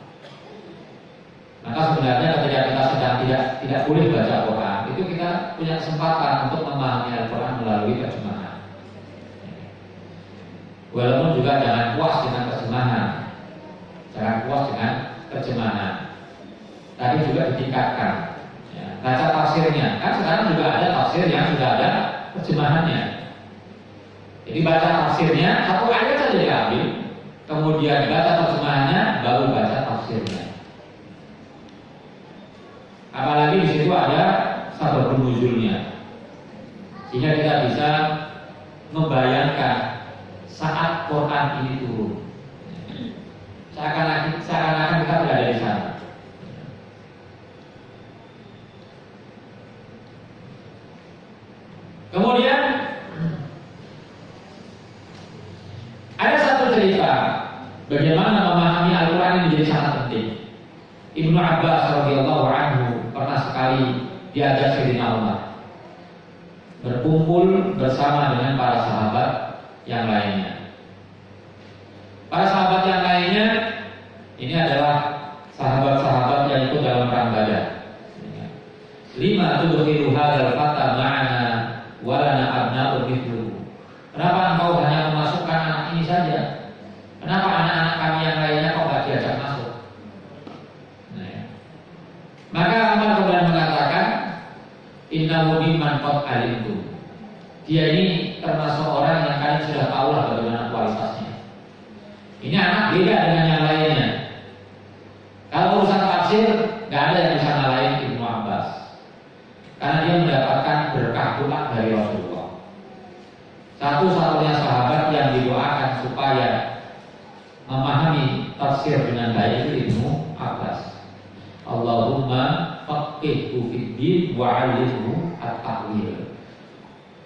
Maka sebenarnya ketika kita sedang tidak boleh baca Quran, itu kita punya kesempatan untuk memahami Al-Quran melalui terjemahan. Walaupun juga jangan puas dengan terjemahan, tapi juga ditingkatkan. Ya, baca tafsirnya, kan sekarang juga ada tafsir yang sudah ada terjemahannya. Jadi baca tafsirnya, satu ayat saja diambil, kemudian baca terjemahannya, baru baca tafsirnya. Apalagi di situ ada sababun nuzulnya, sehingga kita bisa membayangkan saat Quran ini turun, seakan-akan kita berada di sana. Kemudian ada satu cerita bagaimana memahami Al-Quran ini menjadi sangat penting. Ibnu Abbas radhiyallahu anhu pernah sekali diajak Sayyidina Umar berkumpul bersama dengan para sahabat yang lainnya. Para sahabat yang lainnya ini adalah sahabat-sahabat yang ikut dalam perang Badar. 5 tudkhilu hadzal fata ma'ana wa lana abna'u mithluhu. Kenapa engkau hanya memasukkan anak ini saja? Kenapa anak-anak kami yang lainnya kau tidak diajak masuk? Maka Umar kemudian mengatakan, innahu mimman qad alimtu. Dia ini termasuk orang yang kalian sudah tahu lah bagaimana kualitasnya. Ini anak beda dengan yang lainnya. Kalau urusan tafsir, nggak ada yang bisa ngalahin Ibnu Abbas, karena dia mendapatkan berkah pula dari Rasulullah. Satu-satunya sahabat yang didoakan supaya memahami tafsir dengan baik itu Ibnu Abbas. Allahumma faqihhu fid-din wa 'allimhu at-ta'wil.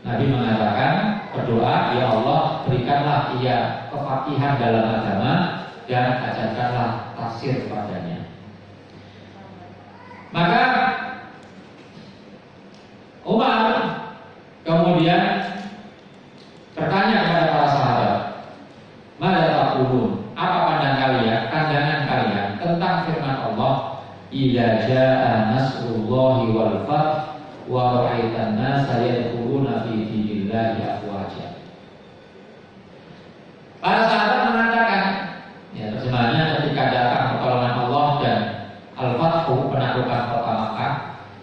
Nabi mengatakan berdoa, ya Allah berikanlah ia kefakihan dalam agama dan ajarkanlah tafsir kepadanya. Maka Umar kemudian bertanya kepada para sahabat, "Mada taqulun? Apa pandangan kalian tentang firman Allah, idza jaa nasrullahi wal fath wa ra'aitan nasa yadkhuluna fi dinillahi afwaja." Para sahabat mengatakan, ya terjemahannya ketika datang pertolongan Allah dan al-fathu penaklukan kota Makkah,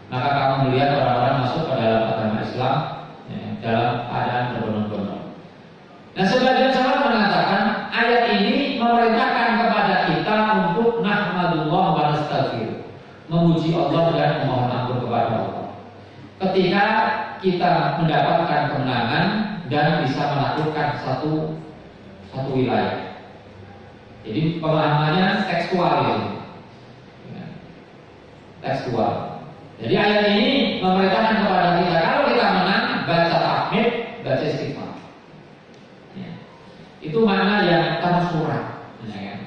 maka kamu melihat orang-orang masuk ke dalam agama Islam ya, dalam keadaan berbondong-bondong. Nah, sebagian sahabat mengatakan ayat ini memerintahkan kepada kita untuk nahmadullah wa nastaghfir, memuji Allah dan memohon ampun kepada Allah ketika kita mendapatkan kemenangan dan bisa menaklukkan satu wilayah. Jadi pemahamannya tekstual ya. Tekstual. Jadi ayat ini memerintahkan kepada kita kalau kita menang baca tahmid, baca istighfar. Ya. Itu makna yang tersurat, ya kan?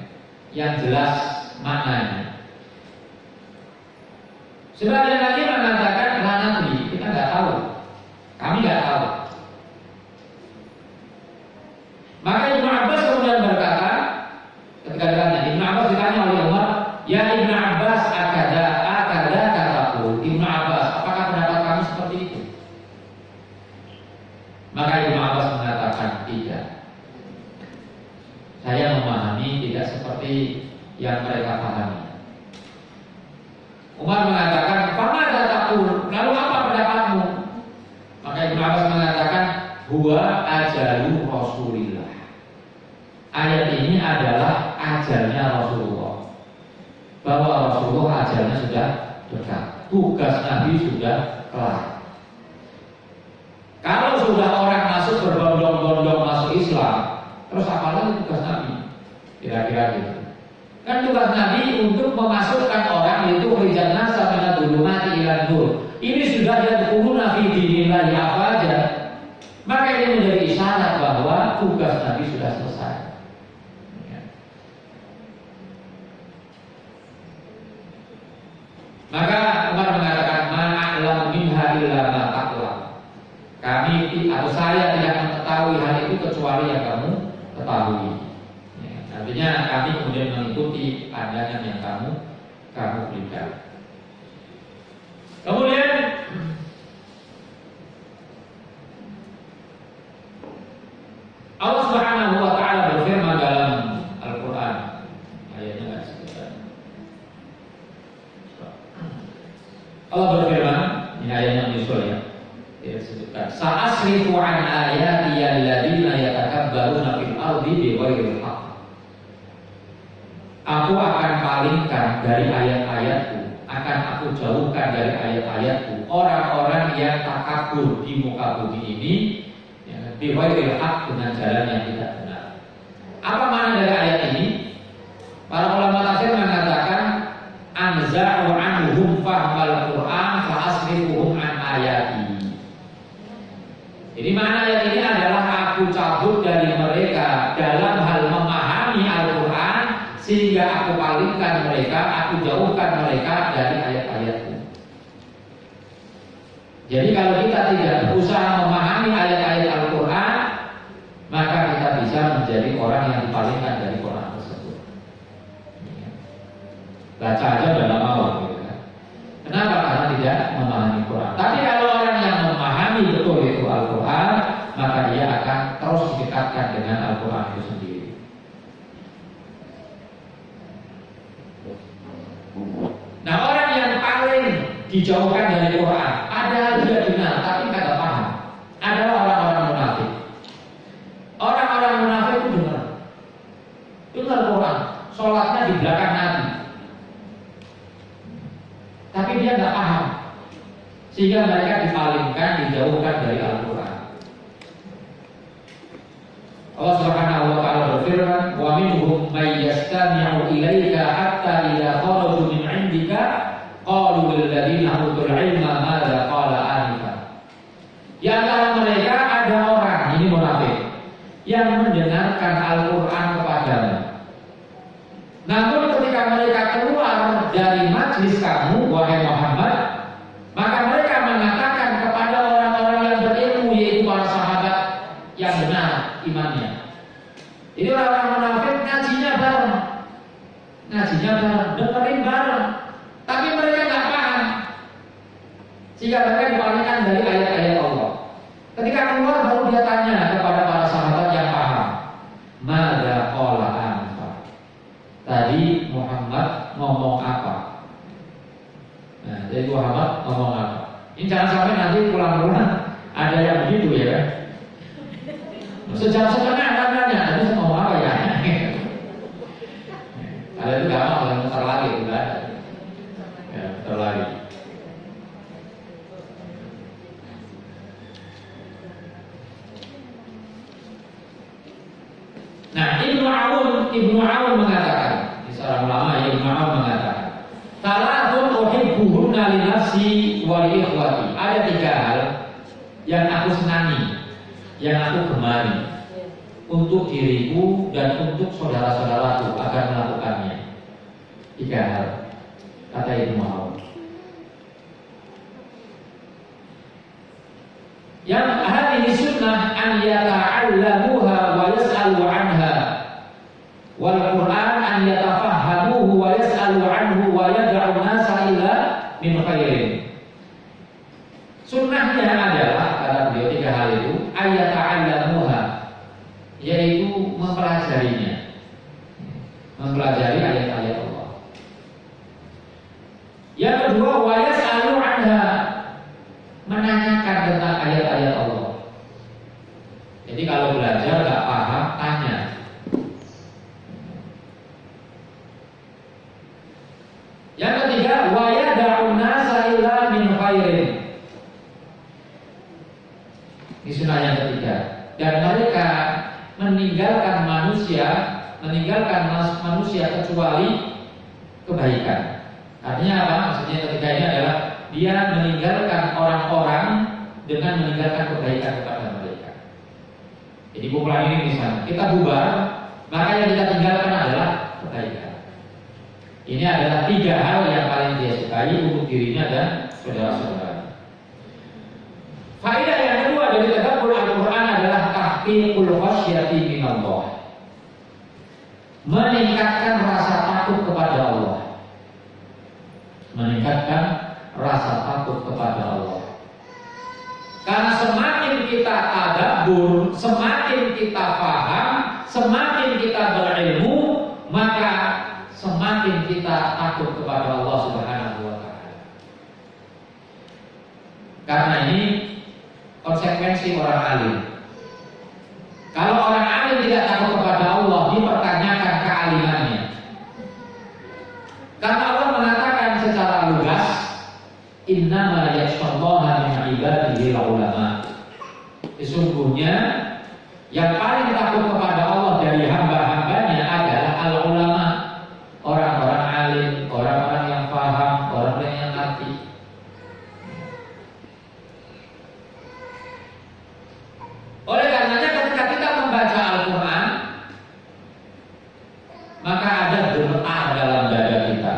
Yang jelas maknanya. Sebagian lagi mengatakan nanti kita nggak tahu, kami nggak tahu. Maka Ibnu Abbas kemudian berkata, ketika ditanya, Ibnu Abbas ditanya oleh Umar, ya Ibnu Abbas akada kataku, Ibnu Abbas, apakah pendapat kamu seperti itu? Maka Ibnu Abbas mengatakan tidak. Saya memahami tidak seperti yang mereka pahami. Umar mengatakan, "Fama kataku, lalu apa pendapatmu?" Maka Ibnu Abbas mengatakan, "Huwa ajalu Rasulillah." Ayat ini adalah ajalnya Rasulullah. Bahwa Rasulullah ajalnya sudah dekat. Tugas Nabi sudah kelar. Kalau sudah orang masuk berbondong-bondong masuk Islam, terus apa lagi tugas Nabi? Kira-kira gitu. Kan tugas Nabi untuk memasukkan orang itu rijal nasa minadz dzulumati ilan nur. Ini sudah yadkhuluna fi dinillahi afaja. Maka ini menjadi isyarat bahwa tugas Nabi sudah selesai. Maka Umar mengatakan ma'a'lamu minha illa ma taqwa. Kami atau saya tidak mengetahui hal itu kecuali yang kamu ketahui. Ya, artinya kami kemudian mengikuti pandangan yang kamu berikan. Kemudian Allah Subhanahu wa taala berfirman dalam Al-Qur'an. Ayatnya enggak disebutkan. Allah berfirman, ini ayatnya menyusul ya. Dia disebutkan, "Sa'asrifu an ayati alladziina yatakabbaruna fil ardi bighairil haqq." Aku akan palingkan dari ayat-ayatku, akan aku jauhkan dari ayat-ayatku orang-orang yang takabur di muka bumi ini bighairil haqq, dengan jalan yang tidak benar. Apa makna dari ayat ini? Para ulama tafsir mengatakan anza'u anhum fahmal Qur'an fa asrifuhum an ayati. Jadi makna ayat ini adalah aku cabut dari mereka dalam hal memahami Al-Quran, sehingga aku palingkan mereka, aku jauhkan mereka dari ayat-ayatku. Jadi kalau kita tidak berusaha memahami ayat-ayat Al-Quran, maka kita bisa menjadi orang yang dipalingkan dari Quran tersebut. Baca aja udah lama gitu kan. Kenapa? Karena tidak memahami Quran. Tapi kalau orang yang memahami betul itu Al-Quran, maka dia akan terus didekatkan dengan Al-Quran itu sendiri. Nah, orang yang paling dijauhkan dari Quran, padahal dia benar tapi tidak paham, adalah orang-orang munafik. Orang-orang munafik itu dengar Quran, sholatnya di belakang Nabi, tapi dia tidak paham, sehingga mereka dipalingkan, dijauhkan dari Al-Quran. Allah Subhanahu wa taala berfirman, "Wa minhum may yastami'u ilaika hatta idza kharaju min 'indika qalu lil ladzina utul 'ilma madza qala anifa." Di antara mereka ada orang, ini munafik, yang mendengarkan Al-Quran kepadamu. Namun ketika mereka keluar dari majlis kamu, wahai Muhammad, maka mereka mengatakan kepada orang-orang yang berilmu, yaitu para sahabat yang benar imannya. Jadi orang-orang munafik ngajinya bareng, dengerin bareng, tapi mereka nggak paham, sehingga mereka dipalingkan dari ayat-ayat Allah. Ketika keluar baru dia tanya kepada para sahabat yang paham, "Madza qala anifa?" Tadi Muhammad ngomong apa? Nah, jadi Muhammad ngomong apa? Ini jangan sampai nanti pulang-pulang ada yang begitu ya kan? Sejam setengah nanya, tadi saya ngomong apa ya? Ada itu gampang, kalau muter lagi itu nggak ada. Ya, muter lagi. Nah, Ibnu Aun mengatakan, seorang ulama Ibnu Aun mengatakan, "Salatun uhibbuhunna li nafsi wa li ikhwati." Ada 3 hal yang aku senangi, yang aku gemari untuk diriku dan untuk saudara-saudaraku agar melakukannya. 3 hal, kata Ibnu Mas'ud. Yang hadhihi sunnah an yata'allamuha wa yas'alu anha, wal Qur'an an yatafahhamuhu wa yas'alu anhu wa yad'u nasa ila min khairin. Sunnahnya adalah, kata beliau, 3 hal itu, ayata'allamuha, yaitu mempelajarinya, mempelajari ayat-ayat Allah. Yang kedua, wa yas'alu anha, menanyakan tentang ayat-ayat Allah. Jadi kalau belajar gak paham, tanya. Yang ketiga, wa yad'u nasa ila min khairin. Ini sunnah yang ketiga. Dan mereka meninggalkan manusia kecuali kebaikan. Artinya apa? Maksudnya yang ketiga ini adalah dia meninggalkan orang-orang dengan meninggalkan kebaikan kepada mereka. Jadi kumpulan ini misalnya kita bubar, maka yang kita tinggalkan adalah kebaikan. Ini adalah 3 hal yang paling dia sukai untuk dirinya dan saudara-saudara. Faedah yang kedua dari tadabbur Al-Quran adalah tahqiqul khasyati minallah, meningkatkan rasa takut kepada Allah. Meningkatkan rasa takut kepada Allah. Karena semakin kita tadabbur, semakin kita paham, semakin kita berilmu, maka semakin kita takut kepada Allah Subhanahu wa Ta'ala. Karena ini konsekuensi orang alim. Kalau orang alim tidak takut kepada Allah, dipertanyakan kealimannya. Karena Allah mengatakan secara lugas, innama yakhshallaha min ibadihi ulama. Sesungguhnya yang paling takut kepada Allah dari hamba-hambanya adalah al-ulama, orang-orang alim, orang-orang yang paham, orang-orang yang ngerti. Oleh karenanya ketika kita membaca Al-Quran, maka ada gemetar dalam dada kita,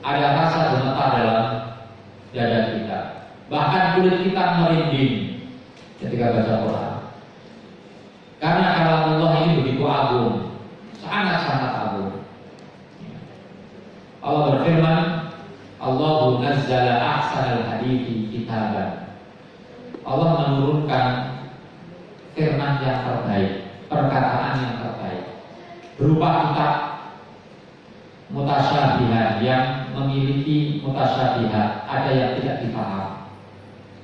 ada rasa gemetar dalam dada kita, bahkan kulit kita merinding ketika baca Quran. Karena kalamullah ini begitu agung, sangat-sangat agung. Allah berfirman, Allahu nazzala ahsanal hadithi kitaban. Allah menurunkan firman yang terbaik, perkataan yang terbaik, berupa kitab mutasyabihat yang memiliki mutasyabihat, ada yang tidak dipaham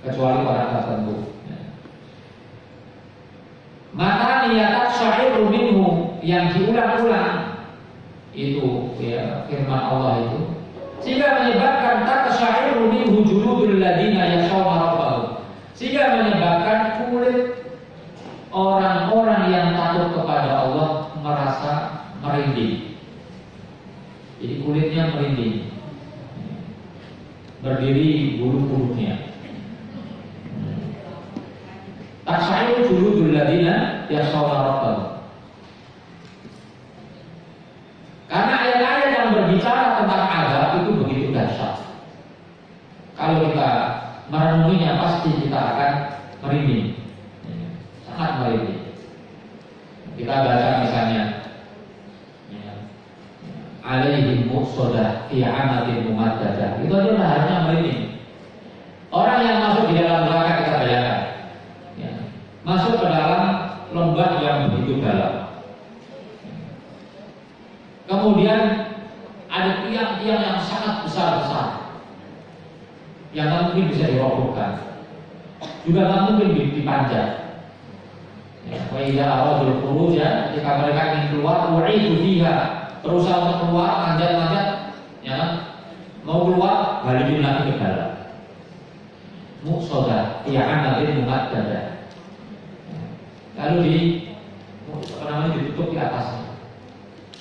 kecuali orang tertentu. Maka niatat syairu minhu, yang diulang-ulang itu ya firman Allah itu, sehingga menyebabkan tasyairu minhu juludul ladina yakhshawna rabbahum, sehingga menyebabkan kulit orang-orang yang takut kepada Allah merasa merinding. Jadi kulitnya merinding, berdiri bulu-bulunya. Tasyairu juludul ladina yakhshawna rabbahum. Karena ayat-ayat yang berbicara tentang azab itu begitu dahsyat. Kalau kita merenunginya pasti kita akan merinding, sangat merinding. Kita baca misalnya, alaihim muqsadah fi amatin mumaddadah, itu aja harusnya merinding. Orang yang masuk di dalam neraka, kita bayangkan, ya, masuk ke dalam lembah yang begitu dalam. Kemudian ada tiang-tiang yang sangat besar-besar, yang tak mungkin bisa dirobohkan, juga tak mungkin dipanjat. Wa idza aradul khuruja, jika mereka ingin keluar, u'idu fiha, berusaha untuk keluar, manjat-manjat, ya, mau keluar, balikin lagi ke dalam. Muqsadah, i'anatin mumaddadah. Lalu ditutup di atasnya.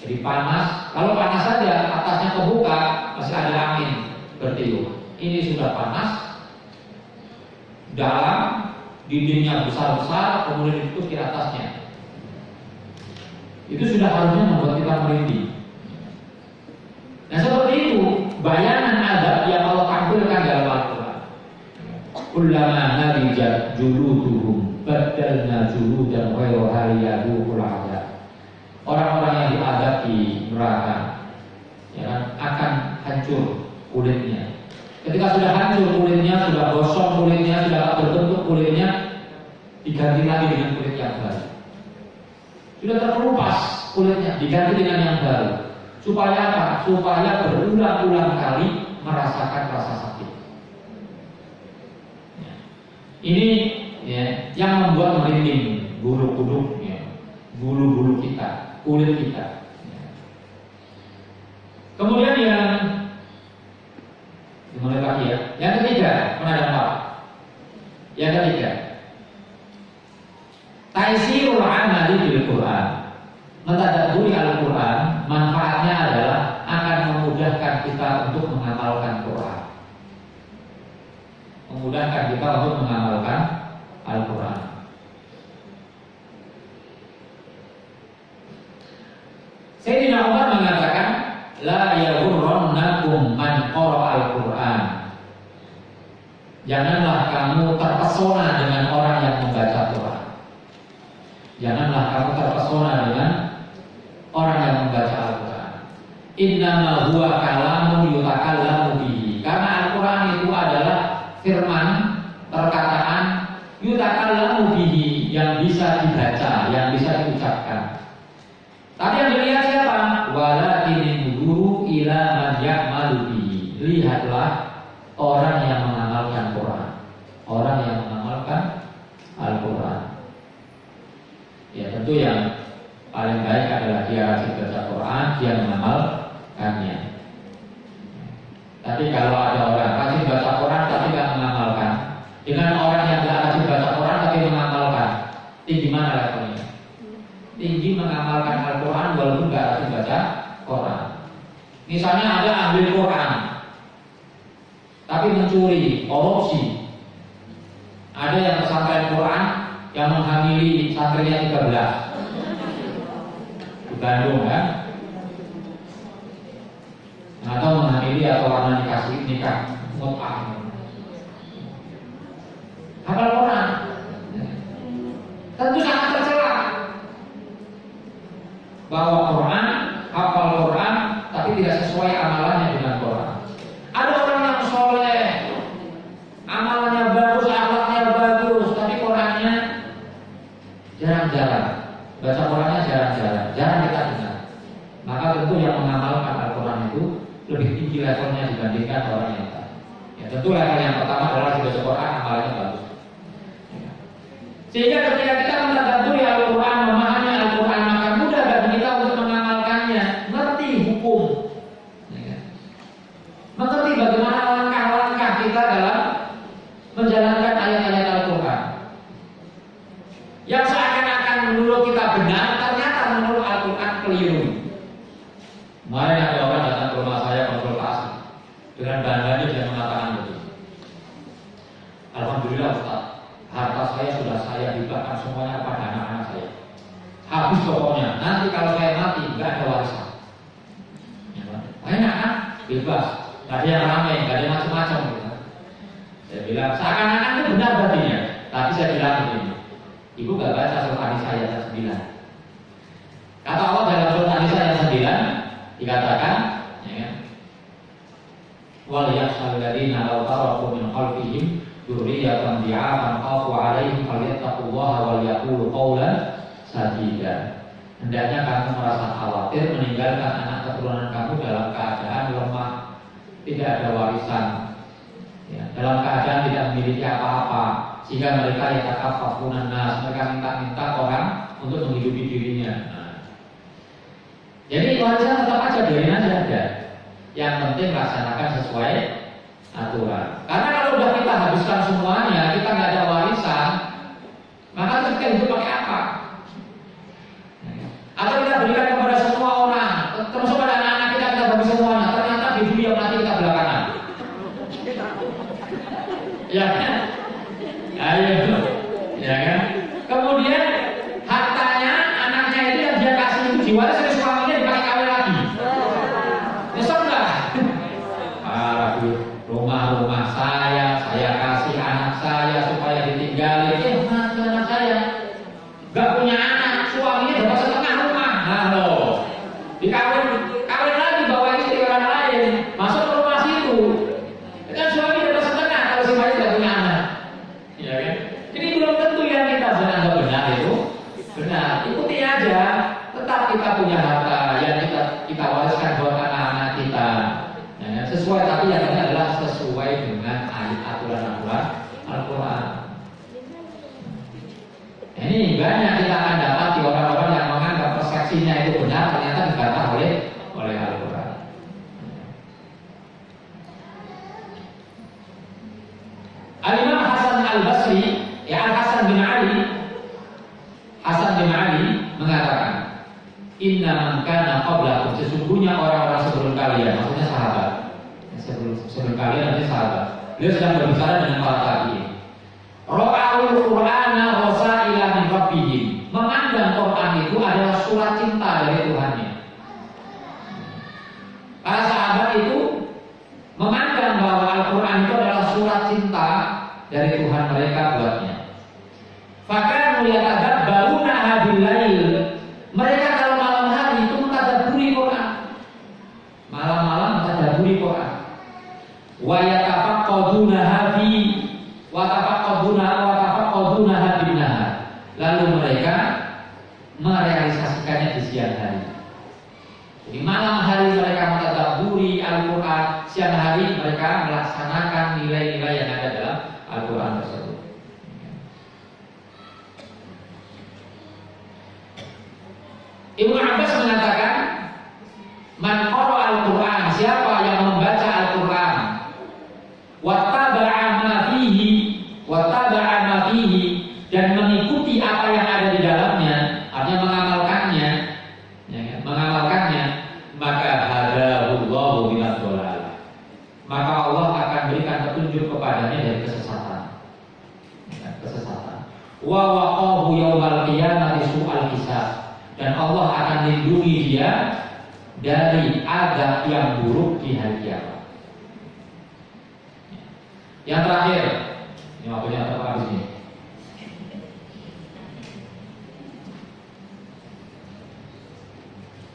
Jadi panas, kalau panas saja atasnya kebuka, masih ada angin bertiup. Ini sudah panas, dalam, dindingnya besar-besar, kemudian ditutup di atasnya. Itu sudah harusnya membuat kita merinding. Nah seperti itu bayangan adab yang Allah tampilkan dalam Al-Quran. Kullama narijat juluduhum badalna juludan ghayraha liyaduqul adab. Orang-orang yang diadab di neraka, ya kan, akan hancur kulitnya. Ketika sudah hancur kulitnya, sudah gosong kulitnya, sudah tak berbentuk kulitnya, diganti lagi dengan kulit yang baru. Sudah terkelupas kulitnya, diganti dengan yang baru. Supaya apa? Supaya berulang-ulang kali merasakan rasa sakit. Ya. Ini ya, yang membuat merinding bulu-bulu, ya, bulu-bulu kita, kulit kita. Ya. Kemudian yang dimulai lagi ya. Yang ketiga, pernah dampak. Yang ketiga, taisirul amali bil Quran. Mentadabburi Al-Quran, manfaatnya adalah akan memudahkan kita untuk mengamalkan Quran. Memudahkan kita untuk mengamalkan Al-Quran. Sayyidina Umar mengatakan, la yaghurrannakum man qara'a al-Quran. Janganlah kamu terpesona dengan orang yang membaca Quran. Janganlah kamu terpesona dengan orang yang membaca Al-Quran. Innama huwa kalamun yutakallamu bihi. Karena Al-Quran itu adalah firman, perkataan yutakallamu bihi, yang bisa dibaca, yang bisa diucapkan. Tapi yang dilihat siapa? Walakin guru ila man ya'malu bihi. Lihatlah orang yang mengamalkan Quran, orang yang mengamalkan Al-Quran. Ya tentu yang paling baik adalah dia rajin baca Quran, dia mengamalkannya. Tapi kalau ada orang rajin baca Quran tapi tidak mengamalkan, dengan orang yang tidak rajin baca Quran tapi mengamalkan, tinggi mana levelnya? Tinggi mengamalkan Al-Quran walaupun tidak rajin baca Quran. Misalnya ada ahli Quran tapi mencuri, korupsi. Ada yang pesantren Quran yang menghamili santrinya 13 di Bandung kan, atau menghamili atau warna nikah mut'ah. Hafal Quran tentu sangat tercela. Bawa Quran, hafal Quran, tapi tidak sesuai amalannya dengan Quran. Ada orang yang soleh, amalnya bagus, akhlaknya bagus, tapi Qurannya jarang-jarang, baca Qurannya jarang-jarang, jarang kita dengar. Maka tentu yang mengamalkan Al-Quran itu lebih tinggi levelnya dibandingkan orang yang tak. Ya tentu level yang pertama adalah baca Quran, amalnya bagus. Sehingga ketika kita mentadabburi Al-Quran, memahami Al-Quran, maka mudah bagi kita untuk mengamalkannya, ngerti hukum, mengerti bagaimana langkah-langkah kita dalam menjalankan ayat-ayat Al-Quran. Yang seakan-akan menurut kita benar, ternyata menurut Al-Quran keliru. Kemarin ada orang datang ke rumah saya konsultasi, dengan bangganya dia mengatakan begini, alhamdulillah Ustaz, harta saya sudah saya hibahkan semuanya pada anak-anak saya. Habis pokoknya, nanti kalau saya mati nggak ada warisan. Enak kan? Bebas, nggak ada yang ramai, nggak ada macam-macam gitu. Saya bilang seakan-akan itu benar berartinya, tapi saya bilang begini, ibu nggak baca surat An-Nisa ayat 9. Kata Allah dalam surat An-Nisa ayat 9 dikatakan, ya, wal yakhshal ladzina law taraku min khalfihim dzurriyyatan dhi'afan khafu 'alaihim falyattaqullaha wal yaqulu qawlan sadida. Hendaknya kamu merasa khawatir meninggalkan anak keturunan kamu dalam keadaan lemah, tidak ada warisan, ya, dalam keadaan tidak memiliki apa-apa, sehingga mereka yang takaffafunan nas, mereka minta-minta orang untuk menghidupi dirinya. Jadi warisan tetap aja, biarin aja ada. Yang penting laksanakan sesuai aturan. Karena kalau udah kita habiskan semuanya, kita nggak ada warisan, maka kita hidup pakai apa? Atau kita berikan kepada semua orang, termasuk pada anak-anak kita bagi semuanya. Ternyata di dunia mati kita belakangan. Ya kan? Ayo. diwaris oleh suaminya dipakai kawin lagi. Nyesel nggak? Rumah-rumah saya kasih anak saya supaya ditinggalin. Mati anak saya, nggak punya anak, suaminya dapat setengah rumah. Nah loh, kawin lagi bawa istri orang lain, masuk ke rumah situ. Kan suami dapat setengah kalau si mayat tidak punya anak, ya kan? Jadi belum tentu yang kita anggap benar itu benar. Ikuti aja, tetap kita punya harta yang kita wariskan buat anak-anak kita, ya kan? Sesuai, tapi yang ini adalah sesuai dengan aturan-aturan Al-Quran. Ini banyak kita akan dapati orang-orang yang menganggap persepsinya itu benar, ternyata dibantah oleh Al-Quran. Al-Imam Hasan Al-Basri, Hasan bin Ali mengatakan, Inna man kana qablakum, sesungguhnya orang-orang sebelum kalian, maksudnya sahabat. Sebelum kalian nanti sahabat. Beliau sedang berbicara dengan para tabi'in. Ra'ul Qur'ana rasaila min rabbihim. Memandang Quran itu adalah surat cinta dari Tuhannya. Para sahabat itu memandang bahwa Al-Quran itu adalah surat cinta dari Tuhan mereka buatnya. Fakanu yatadabbaruna bil lail. Mereka kalau malam hari itu mentadabburi Quran. Malam-malam mentadabburi Quran. Wa yatafaqqaduna fi wa tafaqqaduna bin nahar. Lalu mereka merealisasikannya di siang hari. Jadi malam hari mereka mentadabburi Al-Quran, siang hari mereka melaksanakan nilai-nilai yang ada dalam Al-Quran tersebut. Ibnu Abbas mengatakan, man qara al-Quran, siapa yang membaca Al-Quran, wattaba'a ma fihi, dan mengikuti apa yang ada di dalamnya, artinya mengamalkannya, maka hadahullahu minadh dhalal, maka Allah akan berikan petunjuk kepadanya dari kesesatan. Wa waqahu yaumal qiyamati su'al hisab, dan Allah akan lindungi dia dari azab yang buruk di hari kiamat. Yang terakhir, ini waktunya apa habis ini?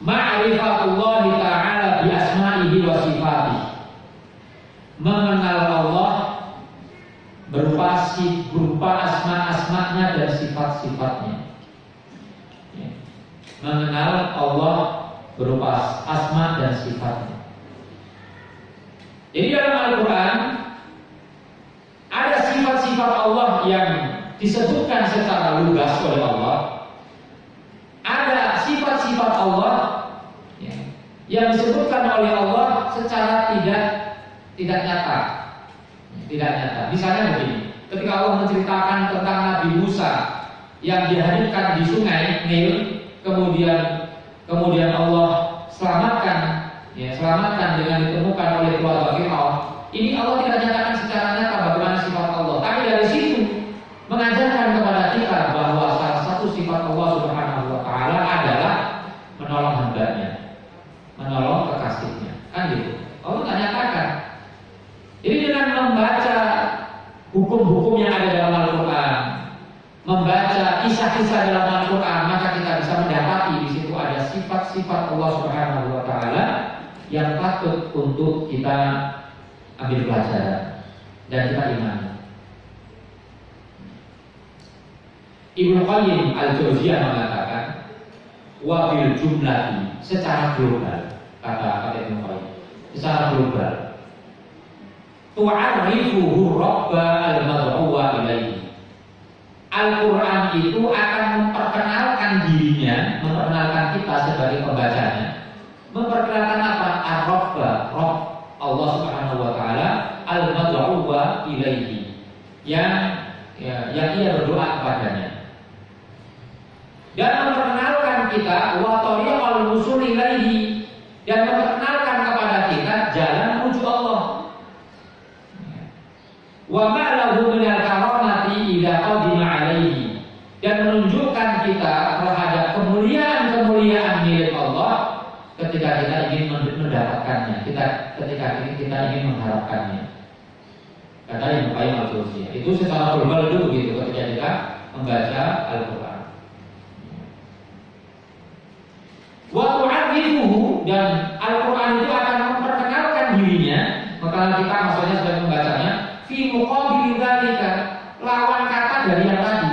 Ma'rifatullah ta'ala bi asma'ihi wa sifatihi. Mengenal Allah berupa asma-asma'nya dan sifat-sifatnya. Mengenal Allah berupa asma dan sifatnya. Jadi dalam Al-Quran ada sifat-sifat Allah yang disebutkan secara lugas oleh Allah. Ada sifat-sifat Allah yang disebutkan oleh Allah secara tidak nyata. Misalnya begini, ketika Allah menceritakan tentang Nabi Musa yang dihadirkan di sungai Nil, kemudian Allah selamatkan dengan ditemukan oleh keluarga Fir'aun. Ini Allah tidak nyatakan secara nyata bagaimana sifat Allah, tapi dari situ mengajarkan kepada kita bahwa salah satu sifat Allah Subhanahu wa Ta'ala adalah menolong hambanya, menolong kekasihnya, kan gitu. Allah tidak nyatakan. Jadi dengan membaca hukum-hukum yang ada dalam Al-Quran, membaca kisah-kisah dalam Al-Quran, maka kita bisa mendapati di situ ada sifat-sifat Allah Subhanahu wa Ta'ala yang patut untuk kita ambil pelajaran dan kita imani. Ibnu Qayyim Al-Jauziyah mengatakan, wa bil jumlati, secara global, kata Ibnu Qayyim, secara global, tu'arrifuhu rabba al-mad'uwa ilaihi. Al-Quran itu akan memperkenalkan dirinya, memperkenalkan kita sebagai pembacanya, memperkenalkan apa? Ar-Rabba, Rabb Allah Subhanahu wa Ta'ala, al-mad'uwa ilaihi, yang ia berdoa kepadanya, dan memperkenalkan kita wa tariqal wusul ilaihi, dan memperkenalkan kepada kita jalan menuju Allah. Wa ma lahu min al-karamati idza qadima alaihi, dan menunjukkan kita terhadap kemuliaan-kemuliaan milik ketika kita ingin mendapatkannya, ketika kita ingin mengharapkannya. Kata Ibnu Qayyim al-Jauziyah. Itu secara global itu begitu ketika kita membaca Al-Quran. Wa tu'arrifuhu, dan Al-Quran itu akan memperkenalkan dirinya, maka kita maksudnya sudah membacanya fi muqabil dzalika, lawan kata dari yang tadi.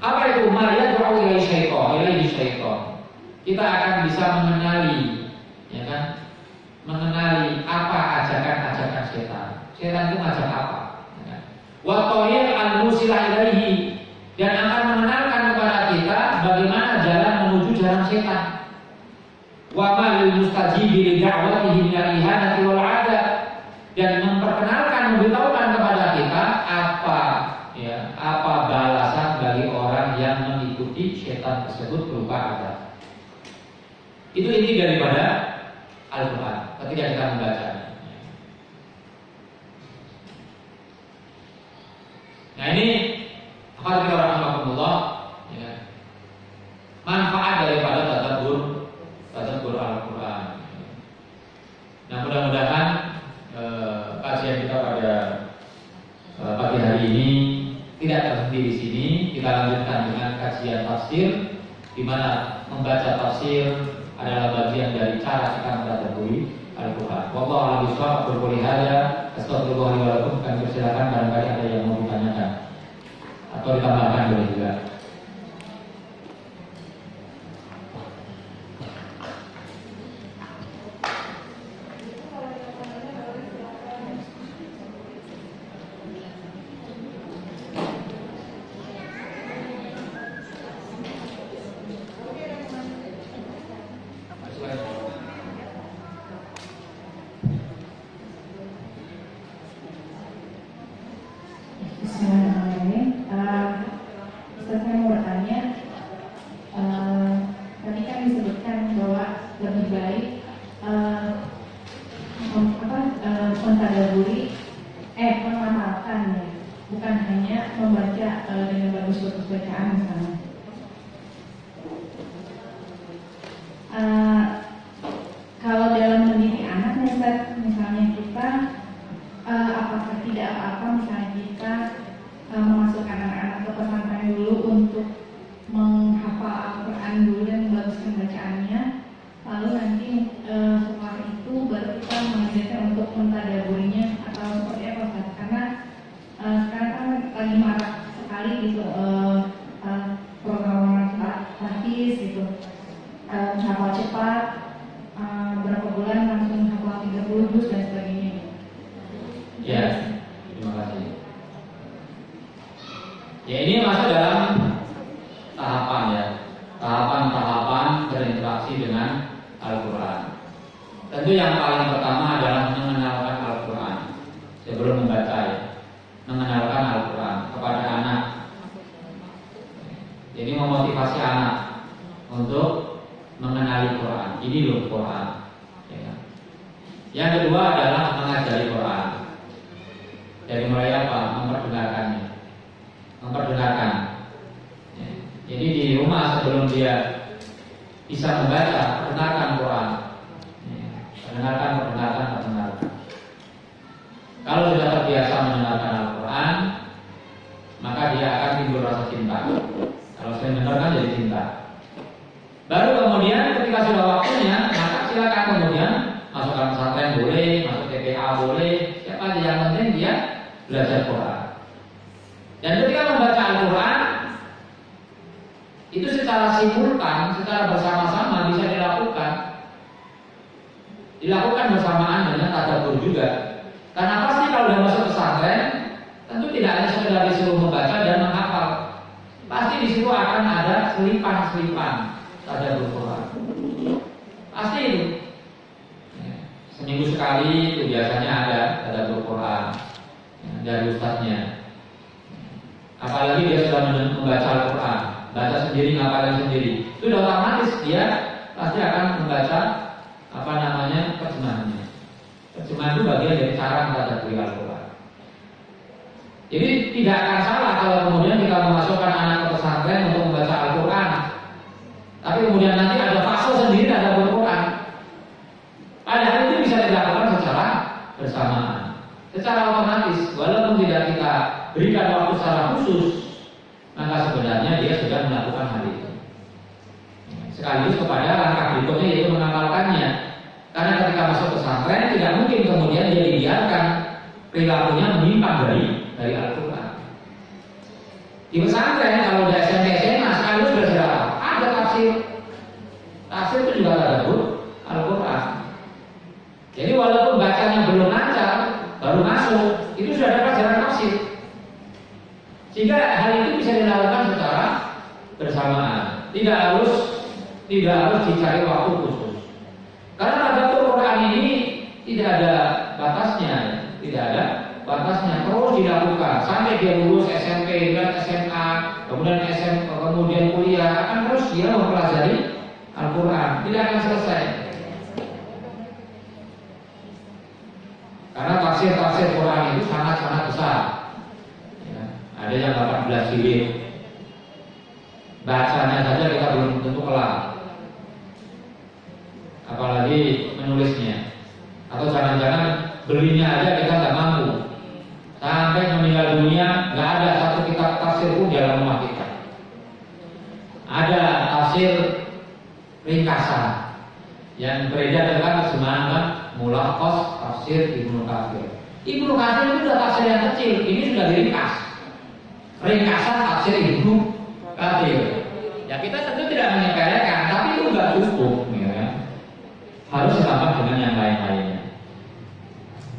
Apa itu? Ma yad'u ilaihi syaitan. Kita akan bisa mengenali, ya kan? Mengenali apa ajakan-ajakan setan. Setan itu ngajak apa? Ya kan? Wa tariq al-musilah ilaihi, dan akan mengenalkan kepada kita bagaimana jalan menuju jalan setan. Wa ma lil mustajibi li da'watihi min al-ihanati wal 'adab, dan memberitahukan kepada kita apa balasan bagi orang yang mengikuti setan tersebut berupa adab. Itu inti daripada Al-Quran ketika kita membacanya. Nah ini hadirin rahimakumullah, ya, manfaat daripada tadabbur Al-Quran. Nah mudah-mudahan kajian kita pada pagi hari ini tidak berhenti di sini. Kita lanjutkan dengan kajian tafsir, di mana membaca tafsir adalah bagian dari cara kita mentadabburi Al-Quran. Wallahu a'lam bishawab. Berqul hada astagfirullah wa lakum. Kami persilakan barangkali ada yang mau ditanyakan atau ditambahkan boleh juga. Dilakukan bersamaan dengan tadabbur juga. Karena pasti kalau sudah masuk pesantren, tentu tidak hanya sekedar disuruh membaca dan menghafal. Pasti di situ akan ada selipan-selipan tadabbur Quran. Pasti itu. Seminggu sekali itu biasanya ada tadabbur Quran dari ustadznya. Apalagi dia sudah membaca Al-Quran, baca sendiri, ngapalin sendiri, itu sudah otomatis dia pasti akan membaca terjemahannya. Terjemahan itu bagian dari cara mentadabburi Al-Quran. Jadi tidak akan salah kalau kemudian kita memasukkan anak ke pesantren untuk membaca Al-Quran. Tapi tapi kemudian nanti ada fase sendiri ada Quran. Padahal itu bisa dilakukan secara bersamaan, secara otomatis, walaupun tidak kita berikan waktu secara khusus, maka sebenarnya dia sudah melakukan hal itu. Sekaligus kepada langkah berikutnya yaitu mengamalkannya. Karena ketika masuk pesantren tidak mungkin kemudian dia dibiarkan perilakunya menyimpang dari Al-Quran. Di pesantren kalau udah SMP SMA sekaligus belajar ada tafsir. Tafsir itu juga tadabbur Al-Quran. Jadi walaupun bacanya belum lancar, baru masuk, itu sudah ada pelajaran tafsir. Sehingga hal itu bisa dilakukan secara bersamaan. Tidak harus dicari waktu khusus. Karena tadabbur Quran ini tidak ada batasnya, terus dilakukan sampai dia lulus SMP dan SMA, kemudian kemudian kuliah, akan terus dia mempelajari Al-Quran, tidak akan selesai. Karena tafsir Quran itu sangat-sangat besar. Ya, ada yang 18 jilid. Bacanya saja kita belum tentu kelar, apalagi menulisnya. Atau jangan-jangan belinya aja kita nggak mampu. Sampai meninggal dunia nggak ada satu kitab tafsir pun di dalam rumah kita. Ada tafsir ringkasan yang beredar dengan semangat Mulakhas Tafsir Ibnu Katsir. Ibnu Katsir itu sudah tafsir yang kecil, ini sudah diringkas. Ringkasan tafsir Ibnu Katsir. Ya kita tentu tidak menyepelekan, tapi itu nggak cukup, ya. Harus ditambah dengan yang lain-lainnya.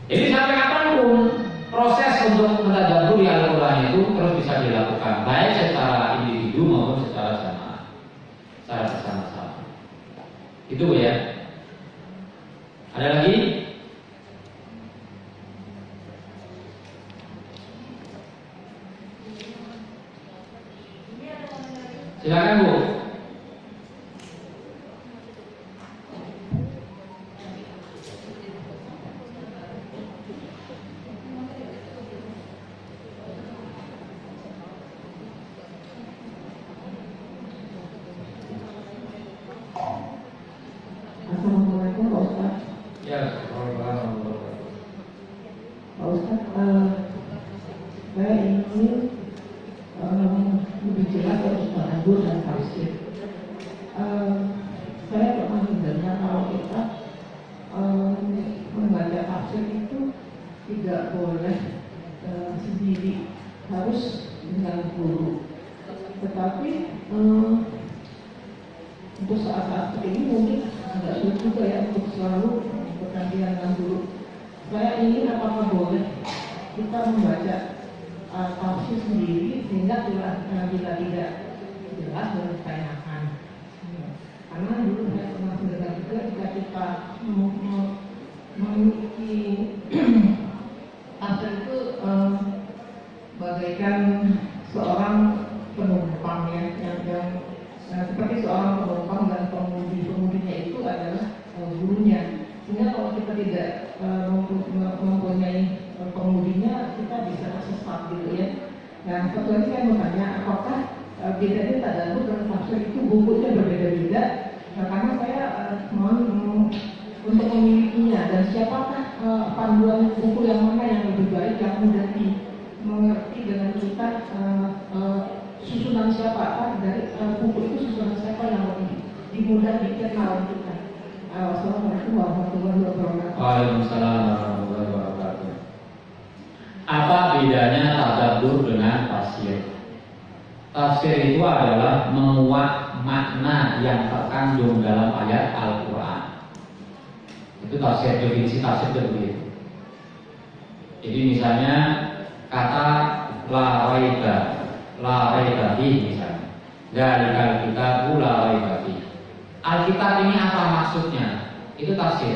Jadi sampai kapanpun proses untuk mentadabburi Al-Quran itu terus bisa dilakukan, baik secara individu maupun secara bersama-sama. Itu ya. Ada lagi? Silakan Bu. Assalamualaikum Pak Ustaz. Ya, Pak Ustaz, saya ingin lebih jelas harus tadabbur dan tafsir. Saya pernah mendengar kalau kita membaca tafsir itu tidak boleh sendiri, harus dengan guru. Tetapi untuk saat-saat seperti ini mungkin agak sulit juga ya untuk selalu bergantian dengan guru. Saya ingin apakah boleh kita membaca tafsir sendiri sehingga bila tidak jelas boleh ditanyakan. Karena dulu saya pernah mendengar juga jika kita memiliki tafsir itu bagaikan seorang penumpang yang seperti seorang penumpang dan pemudinya itu adalah gurunya. Sehingga kalau kita tidak mempunyai pemudinya, kita bisa tersesat gitu ya. Nah, satu lagi saya mau tanya, apakah bedanya tadabbur dan tafsir itu bukunya berbeda-beda? Nah, karena saya mohon untuk memilikinya, dan siapakah panduan buku yang mana yang lebih baik, yang mudah dimengerti dengan kita, susunan siapa dari buku itu, susunan siapa yang lebih mudah dikenal kita. Assalamualaikum warahmatullahi wabarakatuh. Waalaikumsalam warahmatullahi wabarakatuh. Apa bedanya tadabbur dengan tafsir? Tafsir itu adalah menguak makna yang terkandung dalam ayat Al-Quran. Itu tafsir, definisi tafsir itu begitu. Jadi misalnya kata la raiba fihi misalnya. Dzalikal kitabu la raiba fihi. Alkitab ini apa maksudnya? Itu tafsir.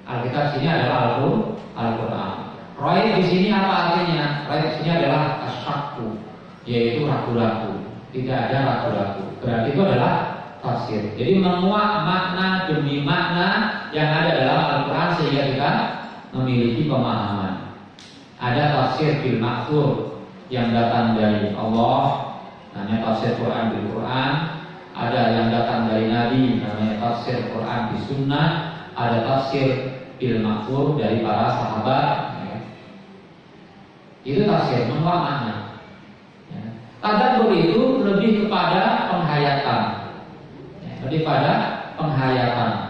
Alkitab sini adalah Al-Quran. Raib di sini apa artinya? Raib di sini adalah asyakku, yaitu ragu-ragu. Tidak ada ragu-ragu. Berarti itu adalah tafsir. Jadi menguak makna demi makna yang ada dalam Al-Quran sehingga kita memiliki pemahaman. Ada tafsir bil ma'thur yang datang dari Allah, namanya tafsir Quran bil Quran. Ada yang datang dari tafsir Quran di sunnah, ada tafsir bil ma'thur dari para sahabat. Ya. Itu tafsir, menuang makna. Ya. Tadabbur itu lebih kepada penghayatan, ya, lebih pada penghayatan.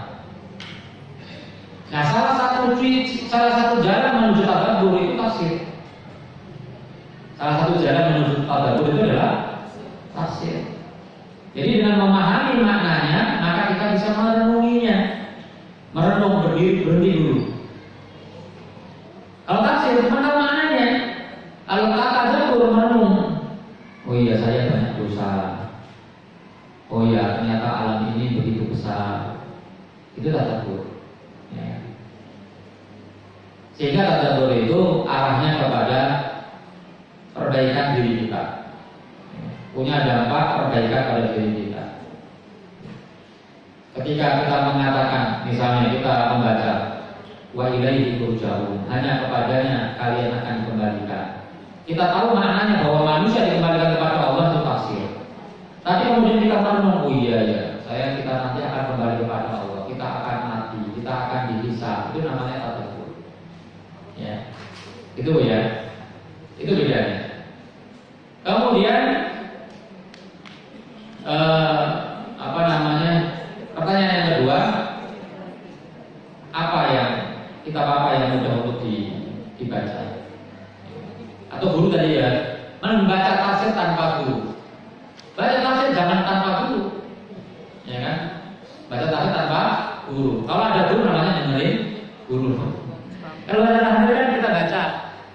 Nah, salah satu jalan menuju tadabbur itu tafsir. Salah satu jalan menuju tadabbur itu adalah tafsir. Jadi dengan memahami maknanya, maka kita bisa merenunginya. Merenung, berhenti dulu. Kalau tafsir, mana maknanya? Kalau tadabbur, merenung. Oh iya, saya banyak dosa. Oh iya, ternyata alam ini begitu besar. Itu tadabbur. Ya. Sehingga tadabbur itu arahnya kepada perbaikan diri kita. Punya dampak perbaikan pada diri kita. Ketika kita mengatakan, misalnya kita membaca wa ilaihi turja'un, hanya kepadanya kalian akan dikembalikan. Kita tahu maknanya bahwa manusia dikembalikan kepada Allah itu tafsir. Tapi kemudian kita merenung, oh iya ya, kita nanti akan kembali kepada Allah, kita akan mati, kita akan dihisab. Itu namanya tadabbur. Ya, itu ya, itu bedanya. Kemudian pertanyaan yang kedua, kitab apa yang mudah untuk dibaca? Atau guru tadi ya, membaca tafsir tanpa guru. Baca tafsir jangan tanpa guru, ya kan? Baca tafsir tanpa guru. Kalau ada guru namanya dengerin guru. Kalau ada tafsir kan kita baca,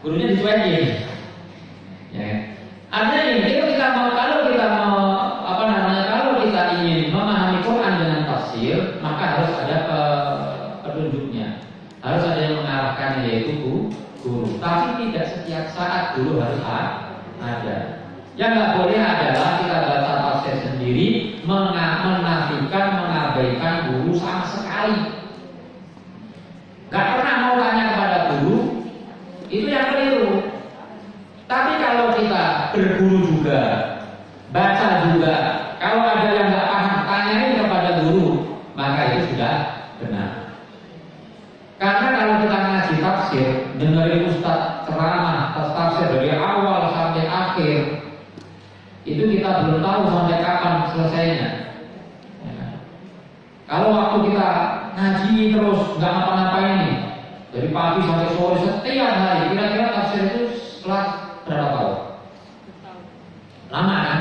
gurunya dicuekin, ya kan? Artinya ini kalau kita ingin memahami Quran dengan tafsir, maka harus ada petunjuknya, harus ada yang mengarahkan, yaitu guru. Tapi tidak setiap saat guru harus ada. Yang nggak boleh adalah kita baca tafsir sendiri, menafikan, mengabaikan guru sama sekali. Gak pernah mau tanya kepada guru, itu yang keliru. Tapi kalau kita berguru juga, baca juga, kalau ada yang nggak paham, tanyain kepada guru, maka itu sudah benar. Karena kalau kita ngaji tafsir, dengerin ustaz ceramah tafsir dari awal sampai akhir, itu kita belum tahu sampai kapan selesainya. Ya. Kalau waktu kita ngaji terus nggak ngapa-ngapain nih, dari pagi sampai sore setiap hari, kira-kira tafsir itu setelah berapa tahun? Lama kan?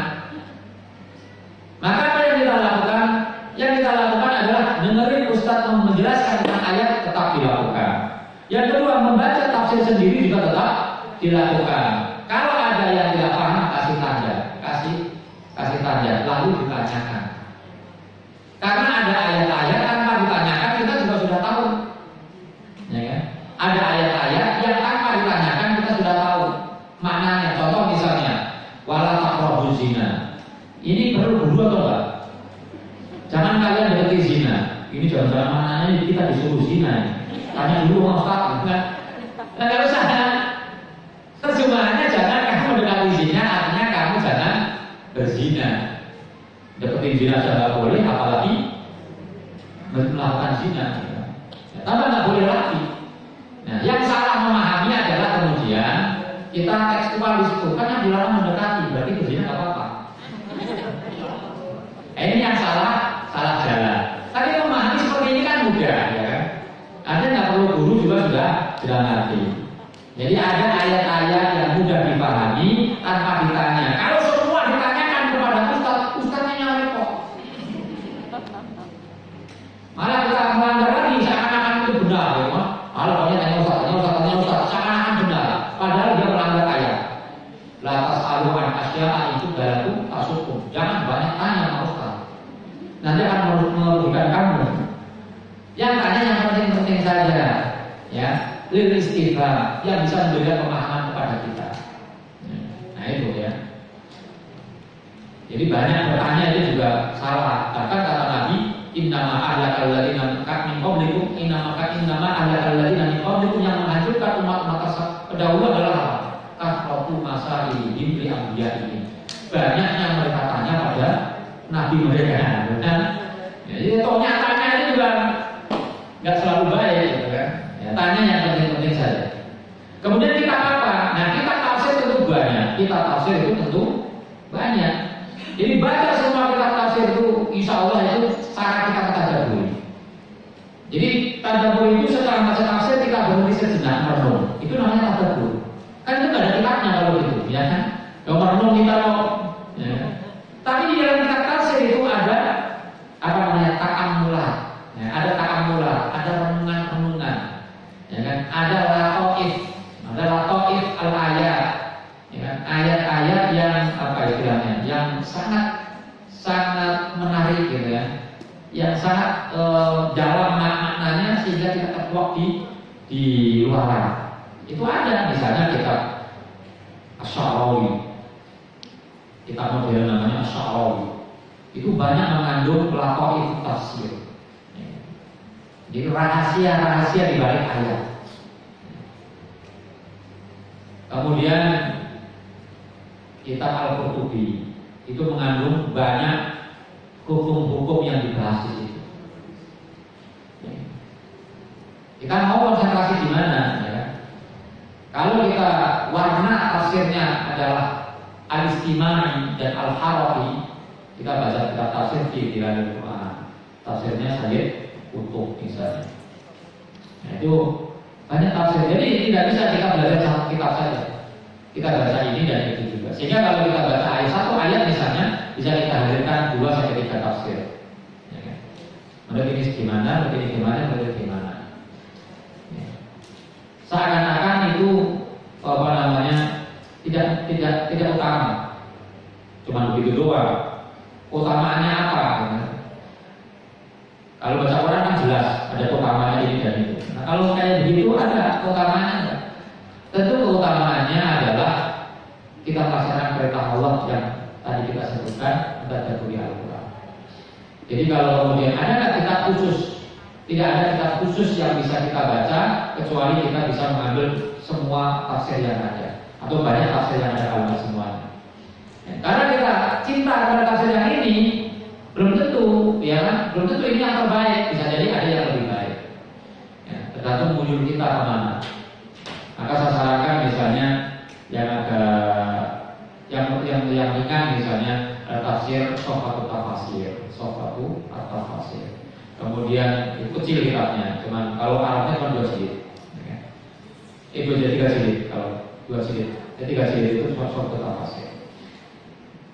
Maka apa yang kita lakukan? Yang kita lakukan adalah dengerin ustaz menjelaskan tentang ayat, tetap dilakukan. Yang kedua, membaca tafsir sendiri juga tetap dilakukan. Kalau ada yang tidak paham, kasih tanda, lalu ditanyakan. Karena ada ayat-ayat tanpa ditanyakan kita juga sudah tahu, ya kan? Ada ayat-ayat yang tanpa ditanyakan kita sudah tahu maknanya. Contoh misalnya, wala taqrabuz zina. Ini perlu guru atau enggak? Jangan kalian dekati zina. Ini jangan-jangan maknanya kita disuruh zina. Tanya dulu sama Ustaz, kan? Enggak usah. Terjemahannya jangan kamu mendekati zina, artinya kamu jangan berzina. Deketin zina saja nggak boleh, apalagi melakukan zina. Tambah nggak boleh lagi. Nah, yang salah memahami adalah kemudian kita tekstual di situ, kan yang dilarang mendekati, berarti berzina nggak apa-apa. Ini yang salah jalan. Tapi memahami seperti ini kan mudah, ya kan? Ada nggak perlu guru juga sudah ngerti. Jadi ada ayat-ayat yang mudah dipahami tanpa ditanya. Kalau semua ditanyakan kepada ustaznya nyari kok. Malah kita melanggar lagi, seakan-akan itu benar, ya kan? Malah banyak tanya ustaz, seakan-akan benar. Padahal dia melanggar ayat. La tas'alu'an asya'a itu balatu tasukum. Jangan banyak tanya sama ustaz. Nanti akan merugikan kamu. Yang tanya yang penting-penting saja, ya. Lil istifham yang bisa memberikan pemahaman kepada kita. Nah itu ya. Jadi banyak bertanya itu juga salah. Bahkan kata Nabi, innama ahlakal ladzina min qablikum innama ahlakal ladzina min qablikum, yang menghancurkan umat-umat terdahulu adalah kasratu masailihim li anbiya'ihim. Banyaknya mereka tanya pada nabi mereka. Dan Jadi nyatanya itu juga nggak selalu baik, gitu kan? Ya, tanya yang penting-penting saja. Kemudian kita apa? Nah, kita tafsir tentu banyak. Kita tafsir itu tentu banyak. Jadi baca semua kitab tafsir itu, insya Allah itu cara kita tadabbur. Jadi tadabbur itu setelah baca tafsir kita berhenti sejenak merenung. Itu namanya tadabbur. Kan itu nggak ada kitabnya kalau gitu, ya kan? Yang merenung kita mau. Ya. Tapi di dalam kitab tafsir itu ada apa namanya ta'ammulat. Ya, ada ta'ammulat, ada renungan-renungan. Ya kan? Ada lataif al-ayat. Ya kan? Ayat-ayat yang apa istilahnya? Yang sangat menarik gitu ya. Yang sangat dalam maknanya sehingga kita terkuak di luaran. Itu ada misalnya kitab Asy-Sya'rawi. Kitab modern namanya Asy-Sya'rawi. Itu banyak mengandung lataif tafsir. Jadi rahasia-rahasia di balik ayat. Kemudian kitab Al-Qurtubi itu mengandung banyak hukum-hukum yang dibahas di situ. Kita mau konsentrasi di mana? Ya? Kalau kita warna tafsirnya adalah Al-Istimai dan Al-Harafi, kita baca kitab tafsir di Dilalil Quran. Tafsirnya Sayyid Qutb misalnya. Nah, itu banyak tafsir. Jadi tidak bisa kita belajar satu kitab saja. Kita baca ini dan itu juga. Sehingga kalau kita baca satu ayat misalnya, bisa kita hadirkan 2 sampai 3 tafsir. Ya kan? Menurut ini gimana, menurut ini gimana, menurut gimana. Ya. Seakan-akan itu apa namanya tidak utama. Cuma begitu doang. Utamaannya apa? Ya. Kalau baca Quran kan jelas ada utamanya ini dan itu. Nah, kalau kayak begitu ada utamanya enggak? Tentu keutamaannya adalah kita melaksanakan perintah Allah yang tadi kita sebutkan tadabbur Al-Quran. Jadi kalau kemudian ada nggak kitab khusus? Tidak ada kitab khusus yang bisa kita baca kecuali kita bisa mengambil semua tafsir yang ada atau banyak tafsir yang ada kalau semuanya. Ya, karena kita cinta pada tafsir yang ini belum tentu, ya kan? Belum tentu ini yang terbaik. Bisa jadi ada yang lebih baik. Ya, tergantung mujur kita kemana. Maka saya sarankan misalnya yang agak yang ringan misalnya tafsir Sofatut Tafasir. Kemudian itu kecil kitabnya, cuman kalau Arabnya cuma 2 jilid. Itu jadi 3 jilid kalau 2 jilid. Jadi 3 jilid itu Sofatut Tafasir.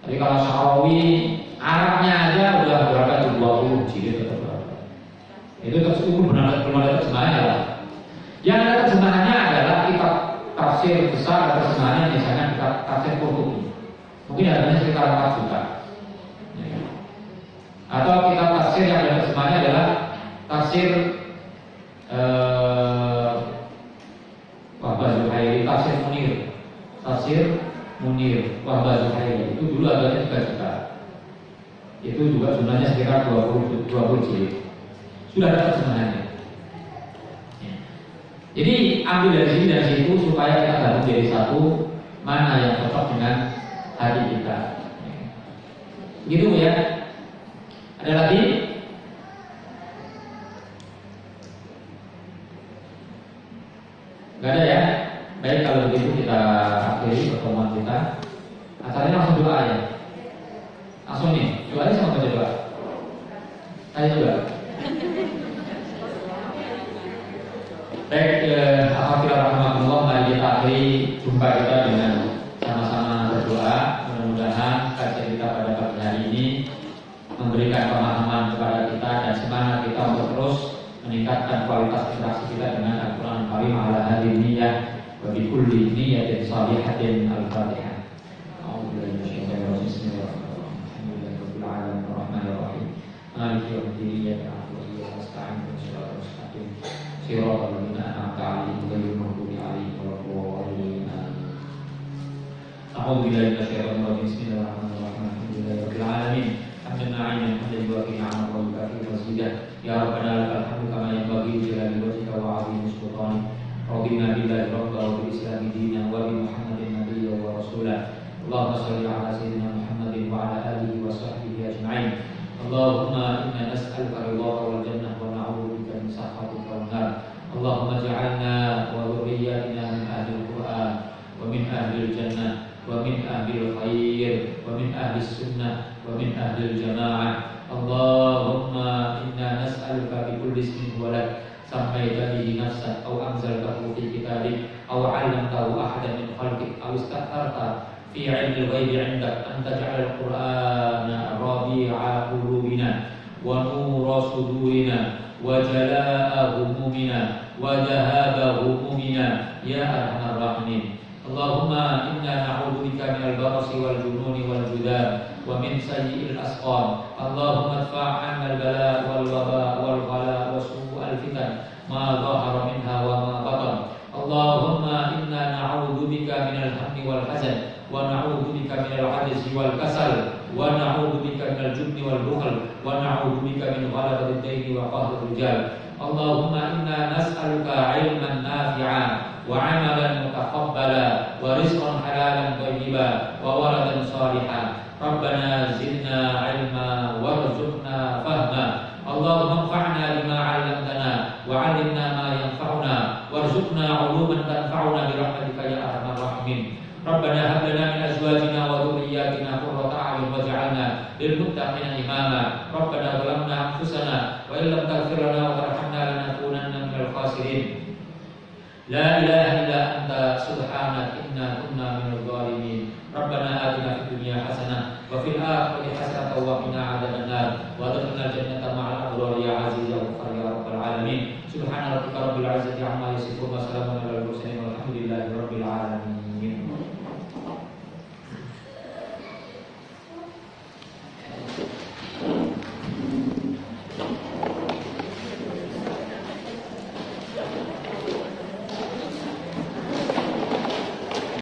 Tapi kalau Sya'rawi Arabnya aja udah berapa tuh 20 jilid atau berapa. Itu benar-benar terjemahannya lah. Yang ada terjemahannya adalah kitab tafsir besar atau terjemahannya misalnya kitab tafsir Qurtubi. Mungkin harganya sekitar 4 juta. Ya. Atau kitab tafsir yang ada terjemahannya adalah tafsir Wahbah Zuhairi, tafsir Munir Wahbah Zuhairi. Itu dulu harganya 3 juta. Itu juga jumlahnya sekitar 20 jilid. Sudah ada terjemahannya. Jadi ambil dari sini dan situ supaya kita gabung jadi satu, mana yang cocok dengan hati kita. Gitu ya. Ada lagi? Gak ada ya? Baik, kalau begitu kita akhiri pertemuan kita. Acaranya langsung doa ya. Langsung nih, doanya sama baca doa. Ayo juga. Baik, alhamdulillah, mari kita akhiri jumpa kita dengan sama-sama berdoa. Mudah-mudahan kajian kita pada pagi hari ini memberikan pemahaman kepada kita dan semangat kita untuk terus meningkatkan kualitas interaksi kita dengan Al-Quran Al-Karim ala hadhihi niyyah wa bi kulli niyyatin shalihatin al-Fatihah. A'udzubillahi minasyaitonir rajim. Bismillahirrahmanirrahim. Alhamdulillahirrahmanirrahim. Maliki yaumiddin. Iyyaka na'budu wa iyyaka nasta'in. Ihdinas mustaqim. Siratal ladzina an'amta 'alaihim ghairil maghdubi 'alaihim waladdallin. A'udzubillahi minasyaitonir rajim. Bismillahirrahmanirrahim. Alhamdulillahirabbil alamin. Hamdan 'aliman hamdan yuwafi ni'amahu wa yukafi mazidah. Ya Rabbana lakal hamdu kama yanbaghi li jalali wajhika wa 'azimi sultanik. Rabbina billahi rabban wa bil islami dinan wa bi Muhammadin nabiyyan wa rasulan. Allahumma shalli 'ala sayyidina Muhammadin wa 'ala alihi wa sahbihi ajma'in. Allahumma inna nas'aluka nas'aluka ridhaka wal jannah wa na'udzubika min sakhatika wan nar. Allahumma ij'alna wa dhurriyyatina min ahlil Qur'an wa min ahlil jannah wa min ahlil khair wa min ahlis sunnah wa min ahlil jamaah. Allahumma inna nas'aluka bi kulli ismin huwa lak sammaita bihi nafsak aw anzaltahu fi kitabik aw 'allamtahu ahadan min khalqik aw istaghfarta fi 'ilmil ghaibi 'indak an taj'alal qur'ana rabi'a qulubina wa nura sudurina wa jalaa'a humumina wa dhahaba humumina ya arhamar rahimin. Allahumma inna na'udzubika minal barasi wal jununi wal judab wa min sayyi'il asqam. Allahumma adfa' 'anna al-bala' wal waba' wal ghala' wa su'al fitan ma dhahara minha wa ma batan. Allahumma inna na'udzubika minal hammi wal hazan wa na'udzubika minal 'ajzi wal kasal wa na'udzubika minal jubni wal bukhl wa na'udzubika min ghalabati ad-daini wa qahri rijal. Allahumma inna nas'aluka 'ilman nafi'a wa 'amalan mutaqabbala wa rizqan halalan thayyiban wa waladan shalihan. Rabbana zidna 'ilma warzuqna fahma. Allahumma anfa'na bima 'allamtana wa 'allimna ma yanfa'una warzuqna 'uluman tanfa'una bi rahmatika ya arhamar rahimin. Rabbana hab lana min azwajina wa dhurriyyatina qurrata a'yun waj'alna lil muttaqina imama. Rabbana zalamna anfusana wa illam taghfir lana wa tarhamna lanakunanna minal khasirin. La ilaha illa anta subhanaka inna kunna minadh dhalimin. Rabbana atina fid dunya hasanah wa fil akhirati hasanah wa qina adzabannar wa adkhilna jannata ma'al abrar ya aziz ya ghaffar ya rabbal alamin. Subhana rabbika rabbil izzati amma yasifun wa salamun alal mursalin walhamdulillahi rabbil alamin.